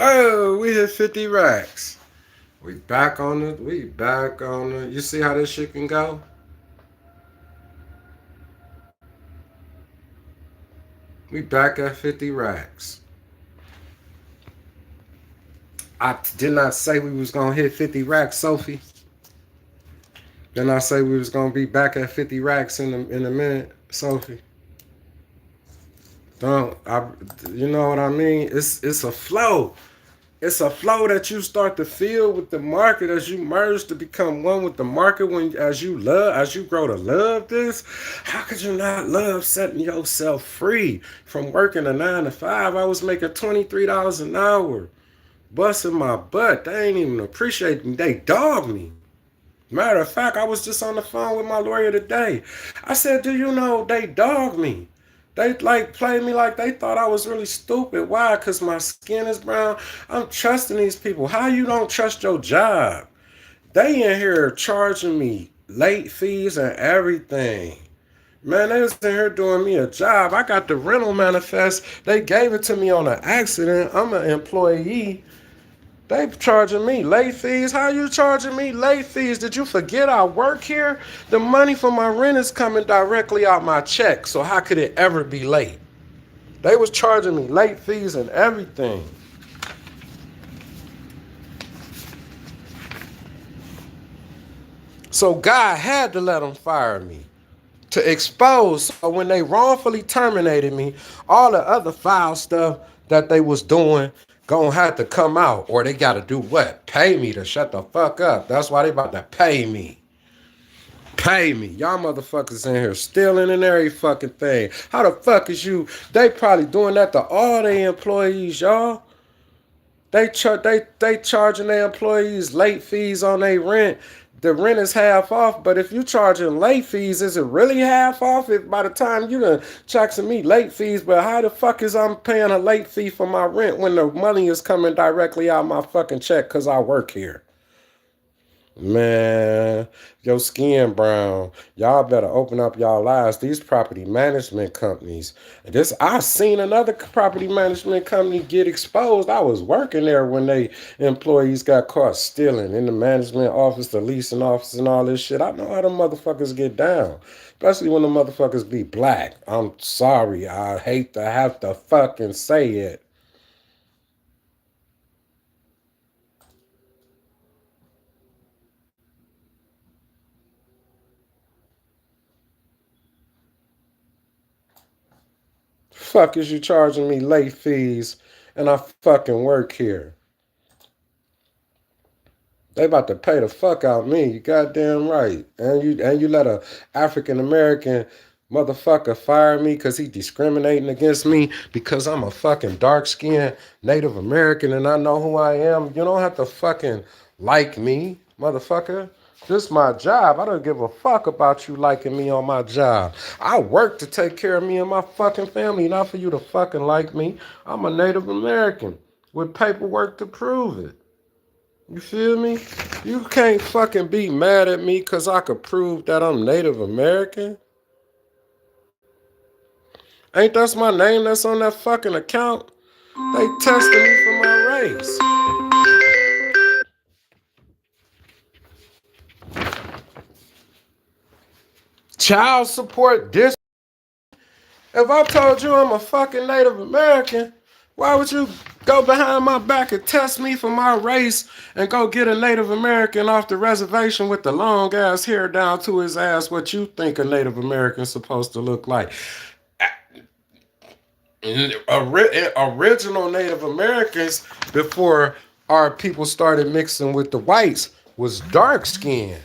Speaker 1: Oh, we hit 50 racks. We back on it. You see how this shit can go? We back at 50 racks. I did not say we was gonna hit 50 racks, Sophie. Didn't I say we was gonna be back at 50 racks in a minute, Sophie? You know what I mean? It's a flow. It's a flow that you start to feel with the market as you merge to become one with the market. As you grow to love this. How could you not love setting yourself free from working a 9 to 5? I was making $23 an hour, busting my butt. They ain't even appreciate me. They dog me. Matter of fact, I was just on the phone with my lawyer today. I said, do you know they dog me? They like played me like they thought I was really stupid. Why? Because my skin is brown. I'm trusting these people. How you don't trust your job? They in here charging me late fees and everything. Man, they was in here doing me a job. I got the rental manifest. They gave it to me on an accident. I'm an employee. They charging me late fees. How you charging me late fees? Did you forget I work here? The money for my rent is coming directly out my check. So how could it ever be late? They was charging me late fees and everything. So God had to let them fire me to expose. So when they wrongfully terminated me, all the other foul stuff that they was doing gonna have to come out, or they gotta do what? Pay me to shut the fuck up. That's why they about to pay me. Pay me. Y'all motherfuckers in here stealing and every fucking thing. How the fuck is you? They probably doing that to all their employees, y'all. They charging their employees late fees on their rent. The rent is half off, but if you charging late fees, is it really half off? If by the time you done charging me late fees, but how the fuck is I'm paying a late fee for my rent when the money is coming directly out my fucking check because I work here? Man, your skin brown. Y'all better open up y'all eyes. These property management companies. I seen another property management company get exposed. I was working there when they employees got caught stealing in the management office, the leasing office, and all this shit. I know how the motherfuckers get down. Especially when the motherfuckers be black. I'm sorry. I hate to have to fucking say it. Fuck is you charging me late fees and I fucking work here? They about to pay the fuck out me. You goddamn right. And you let a African American motherfucker fire me because he discriminating against me because I'm a fucking dark skinned Native American and I know who I am. You don't have to fucking like me, motherfucker. This is my job. I don't give a fuck about you liking me on my job. I work to take care of me and my fucking family, not for you to fucking like me. I'm a Native American with paperwork to prove it. You feel me? You can't fucking be mad at me because I could prove that I'm Native American. Ain't that my name that's on that fucking account? They testing me for my race. Child support this. If I told you I'm a fucking Native American, why would you go behind my back and test me for my race and go get a Native American off the reservation with the long ass hair down to his ass what you think a Native American's supposed to look like? Original Native Americans, before our people started mixing with the whites, was dark skinned.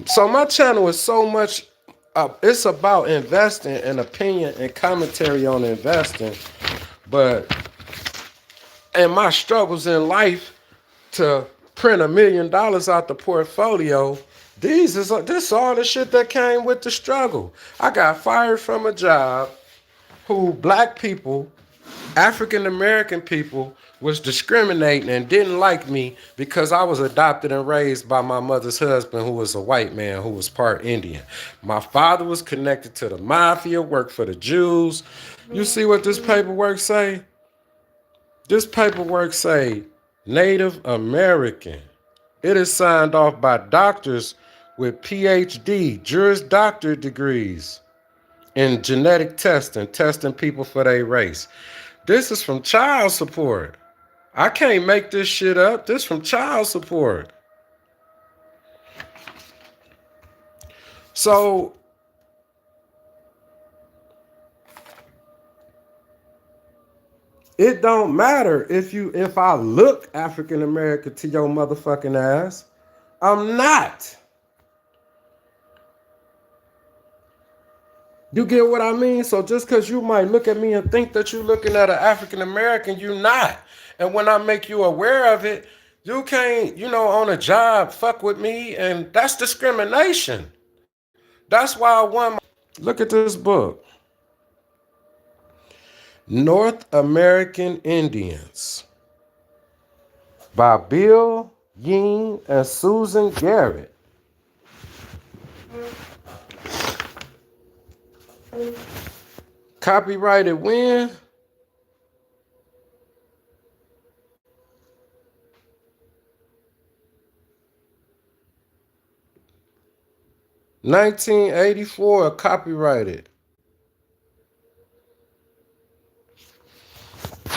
Speaker 1: So my channel is so much, it's about investing and opinion and commentary on investing. But in my struggles in life to print $1 million out the portfolio, this is all the shit that came with the struggle. I got fired from a job who black people, African American people, was discriminating and didn't like me because I was adopted and raised by my mother's husband, who was a white man who was part Indian. My father was connected to the mafia, worked for the Jews. You see what this paperwork say? This paperwork say Native American. It is signed off by doctors with PhD, Juris Doctor degrees in genetic testing people for their race. This is from child support. I can't make this shit up. This from child support. So it don't matter if I look African American to your motherfucking ass. I'm not. You get what I mean? So just because you might look at me and think that you're looking at an African American, you're not. And when I make you aware of it, you can't, on a job, fuck with me. And that's discrimination. That's why I won. Look at this book. North American Indians by Bill Yeen and Susan Garrett. Copyrighted when? $1984, copyrighted.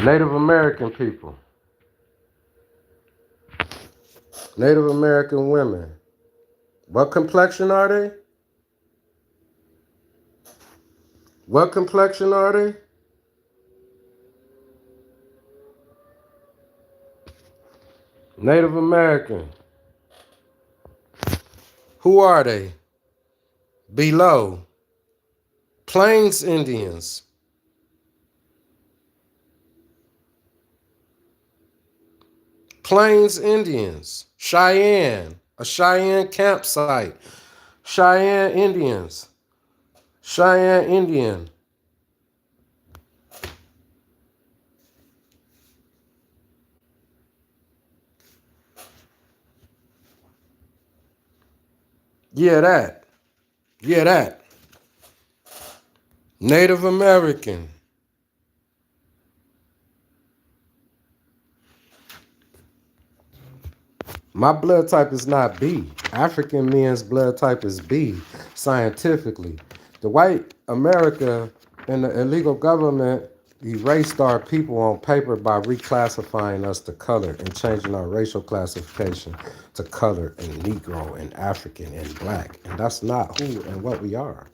Speaker 1: Native American people. Native American women. What complexion are they? What complexion are they? Native American. Who are they? Below. Plains Indians. Plains Indians. Cheyenne. A Cheyenne campsite. Cheyenne Indians. Cheyenne Indian. Yeah, that. Yeah, that. Native American. My blood type is not B. African men's blood type is B, scientifically. The white America and the illegal government erased our people on paper by reclassifying us to color and changing our racial classification to color and Negro and African and black. And that's not who and what we are.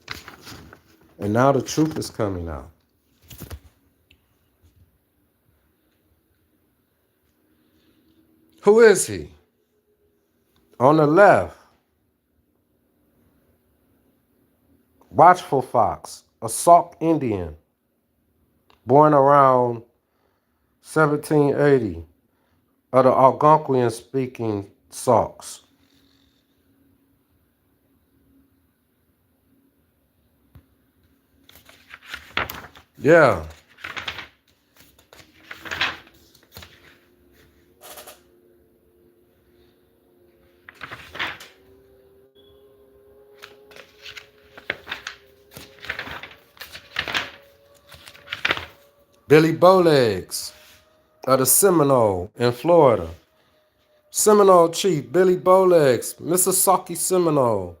Speaker 1: And now the truth is coming out. Who is he? On the left, Watchful Fox, a Sauk Indian, born around 1780, of the Algonquian-speaking Sauks. Yeah. Billy Bowlegs of the Seminole in Florida. Seminole Chief Billy Bowlegs, Mississauga Seminole.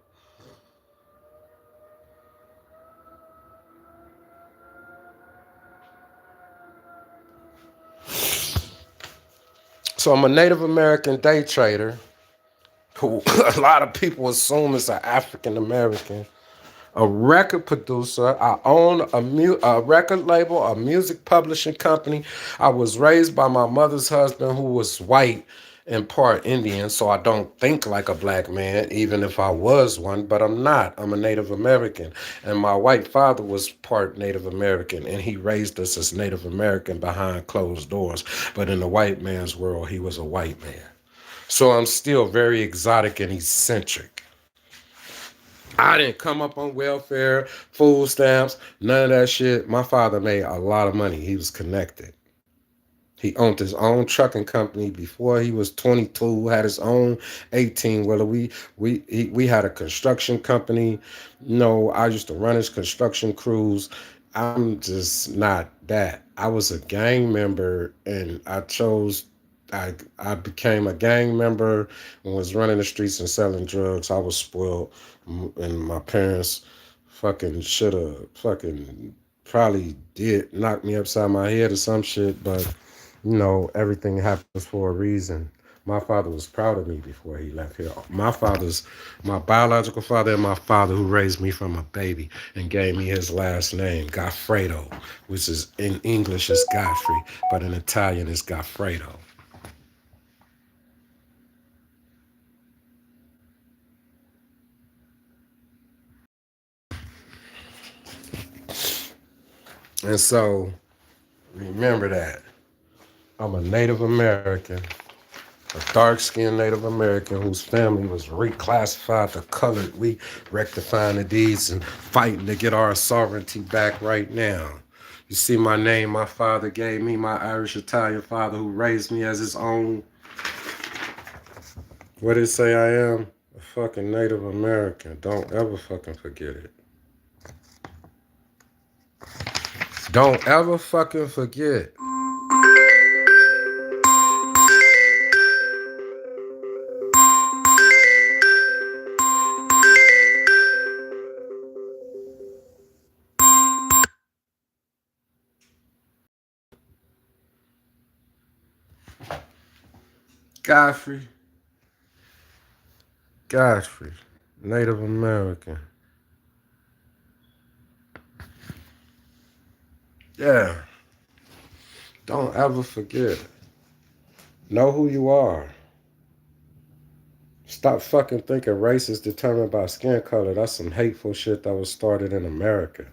Speaker 1: So I'm a Native American day trader who a lot of people assume is an African American. A record producer. I own a record label, a music publishing company. I was raised by my mother's husband, who was white and part Indian, so I don't think like a black man, even if I was one, but I'm not. I'm a Native American. And my white father was part Native American, and he raised us as Native American behind closed doors. But in the white man's world, he was a white man. So I'm still very exotic and eccentric. I didn't come up on welfare, food stamps, none of that shit. My father made a lot of money. He was connected. He owned his own trucking company before he was 22, had his own 18-wheeler. We had a construction company. I used to run his construction crews. I'm just not that. I was a gang member, and I became a gang member and was running the streets and selling drugs. I was spoiled, and my parents should have probably did knock me upside my head or some shit, but everything happens for a reason. My father was proud of me before he left here. My biological father, and my father who raised me from a baby and gave me his last name, Goffredo, which is in English is Godfrey, but in Italian is Goffredo. And so, remember that. I'm a Native American, a dark-skinned Native American whose family was reclassified to colored. We rectifying the deeds and fighting to get our sovereignty back right now. You see my name, my father gave me, my Irish Italian father who raised me as his own. What did it say I am? A fucking Native American. Don't ever fucking forget it. Don't ever fucking forget. Godfrey, Native American. Yeah. Don't ever forget. Know who you are. Stop fucking thinking race is determined by skin color. That's some hateful shit that was started in America.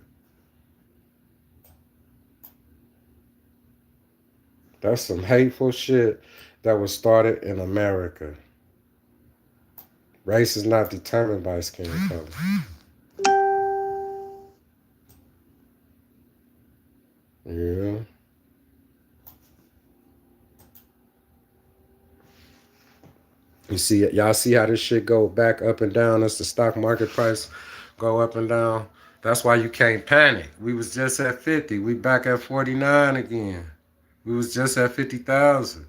Speaker 1: That's some hateful shit that was started in America. Race is not determined by skin color. Yeah. You see, y'all see how this shit go back up and down as the stock market price go up and down? That's why you can't panic. We was just at 50. We back at 49 again. We was just at 50,000.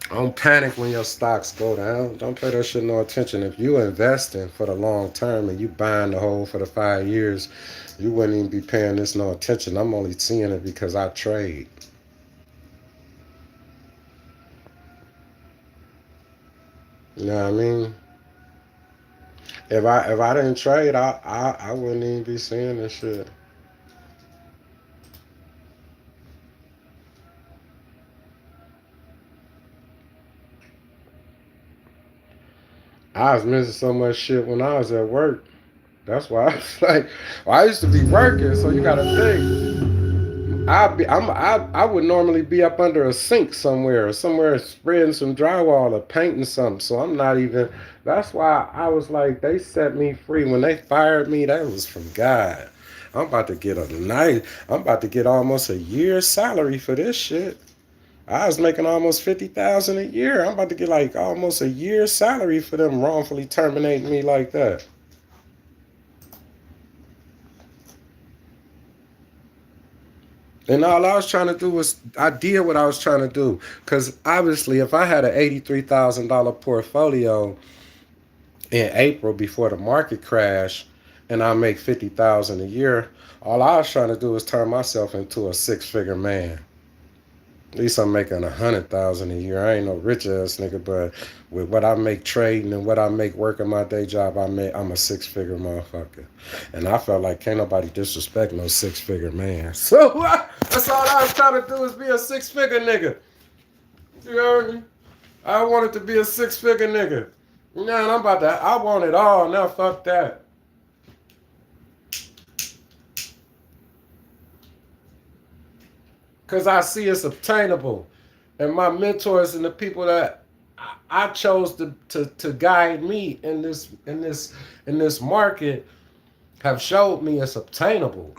Speaker 1: Don't panic when your stocks go down. Don't pay that shit no attention. If you investing for the long term and you buying the whole for the 5 years, you wouldn't even be paying this no attention. I'm only seeing it because I trade. You know what I mean? If I didn't trade, I wouldn't even be seeing this shit. I was missing so much shit when I was at work. That's why I was like, well, I used to be working, so you gotta think. I would normally be up under a sink somewhere spreading some drywall or painting something. So I'm not even. That's why I was like, they set me free when they fired me. That was from God. I'm about to get I'm about to get almost a year's salary for this shit. I was making almost 50,000 a year. I'm about to get like almost a year's salary for them wrongfully terminating me like that. And all I was trying to do was, I did what I was trying to do. Because obviously, if I had an $83,000 portfolio in April before the market crash, and I make 50,000 a year, all I was trying to do was turn myself into a six-figure man. At least I'm making 100,000 a year. I ain't no rich ass nigga, but with what I make trading and what I make working my day job, I'm a six-figure motherfucker. And I felt like can't nobody disrespect no six-figure man. So that's all I was trying to do is be a six-figure nigga. You heard me? I wanted to be a six-figure nigga. Now I want it all. Now fuck that. Because I see it's obtainable. And my mentors and the people that I chose to guide me in this market have showed me it's obtainable.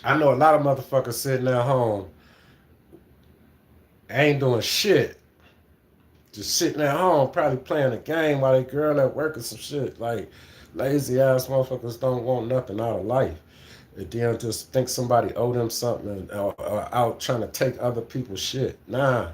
Speaker 1: I know a lot of motherfuckers sitting at home ain't doing shit. Just sitting at home, probably playing a game while they girl at work or some shit. Like, lazy ass motherfuckers don't want nothing out of life. And then just think somebody owe them something or out trying to take other people's shit. Nah.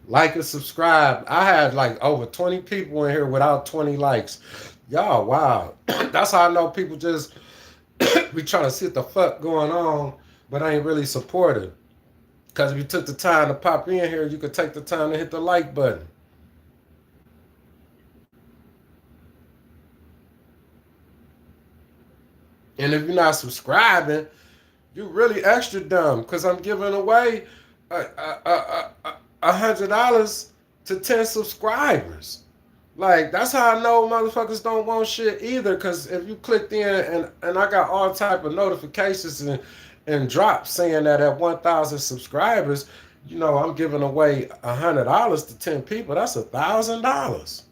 Speaker 1: Like and subscribe. I had like over 20 people in here without 20 likes. Y'all, wow. That's how I know people just be trying to see what the fuck going on, but ain't really supportive. Because if you took the time to pop in here, you could take the time to hit the like button. And if you're not subscribing, you really extra dumb because I'm giving away $100 to 10 subscribers. Like, that's how I know motherfuckers don't want shit either. Cause if you clicked in and I got all type of notifications and drops saying that at 1,000 subscribers, you know, I'm giving away $100 to 10 people. That's $1,000.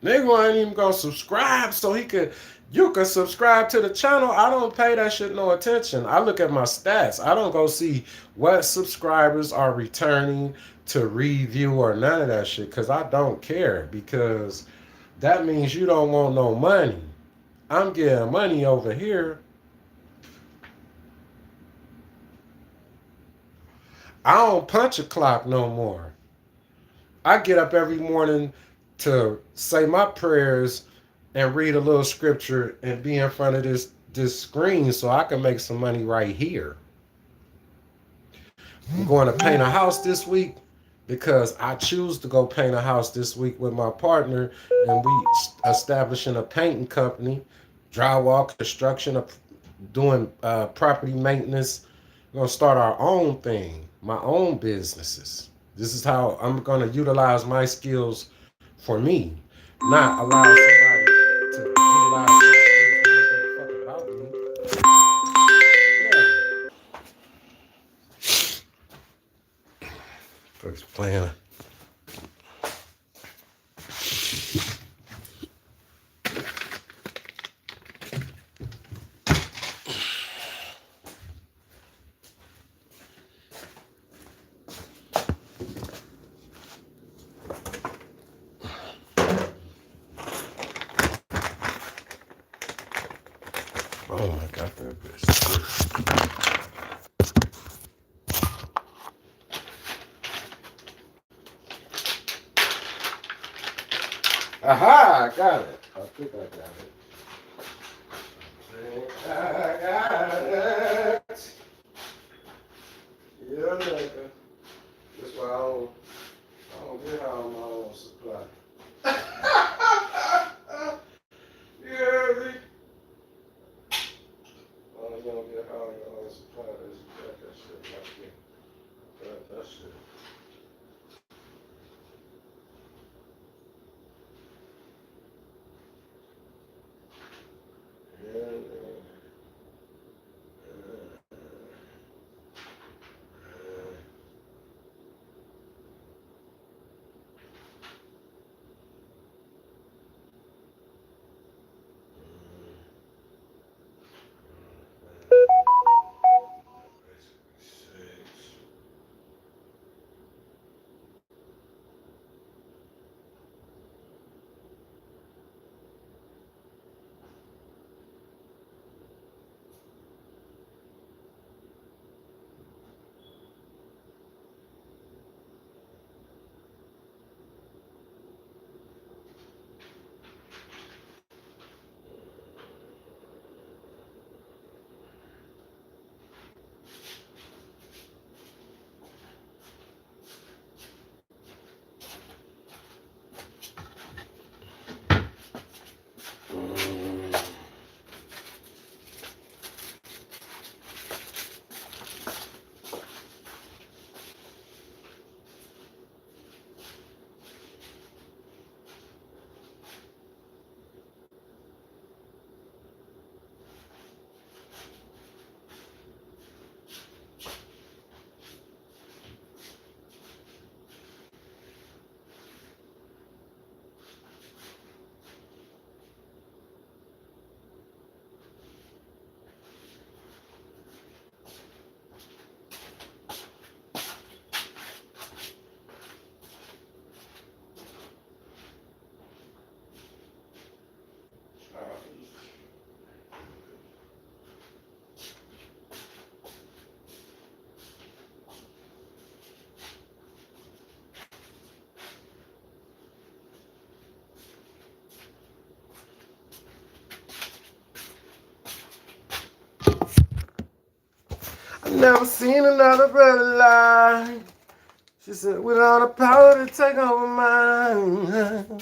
Speaker 1: Nigga ain't even gonna subscribe so you can subscribe to the channel. I don't pay that shit no attention. I look at my stats. I don't go see what subscribers are returning to review or none of that shit because I don't care, because that means you don't want no money. I'm getting money over here. I don't punch a clock no more. I get up every morning to say my prayers and read a little scripture and be in front of this screen so I can make some money right here. I'm going to paint a house this week because I choose to go paint a house this week with my partner, and we establishing a painting company, drywall construction, doing property maintenance. We're going to start our own thing, my own businesses. This is how I'm going to utilize my skills for me, not allow somebody to utilize my skills about me. Yeah. Folks playing. Oh my God, that bitch. Aha, I got it. I think I got it. I got it. Yeah, nigga. That's why I don't get out on my own supply. You heard me? You don't get out on your own supply. That's that shit. That shit. Never seen another brother lie. She said, with all the power to take over mine.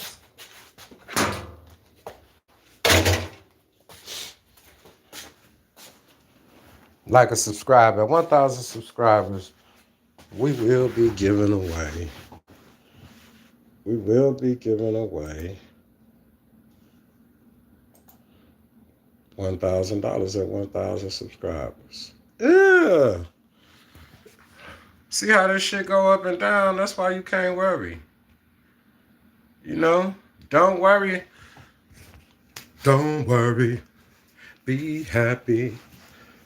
Speaker 1: like and subscribe. At 1,000 subscribers, we will be giving away. We will be giving away $1,000 at 1,000 subscribers. Yeah. See how this shit go up and down? That's why you can't worry. You know? Don't worry. Don't worry. Be happy.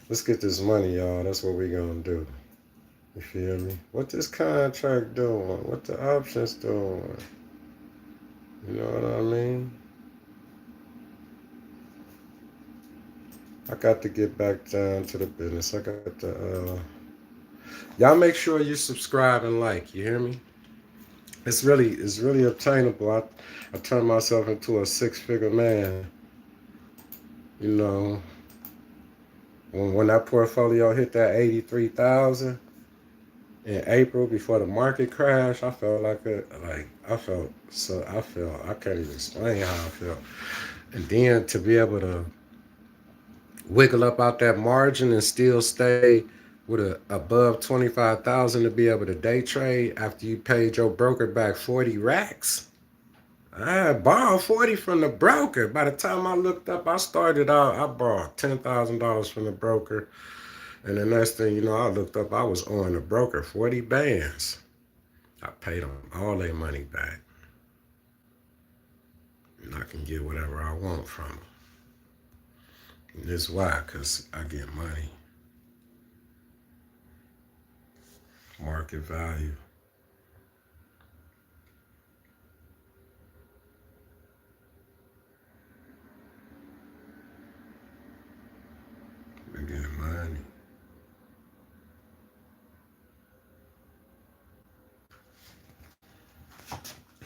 Speaker 1: Let's get this money, y'all. That's what we gonna do. You feel me? What this contract doing? What the options doing? You know what I mean? I got to get back down to the business. I got to, y'all make sure you subscribe and like, you hear me? It's really obtainable. I turned myself into a 6-figure man. You know, when that portfolio hit that 83,000 in April before the market crash, I felt I can't even explain how I felt. And then to be able to wiggle up out that margin and still stay with a above 25,000 to be able to day trade after you paid your broker back 40 racks. I borrowed 40 from the broker. By the time I looked up, I started out, I borrowed $10,000 from the broker. And the next thing you know, I looked up, I was owing the broker 40 bands. I paid them all their money back. And I can get whatever I want from them. And this is why, because I get money. Market value. I get money.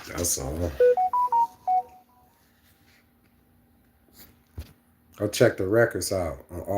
Speaker 1: That's all. Go check the records out on all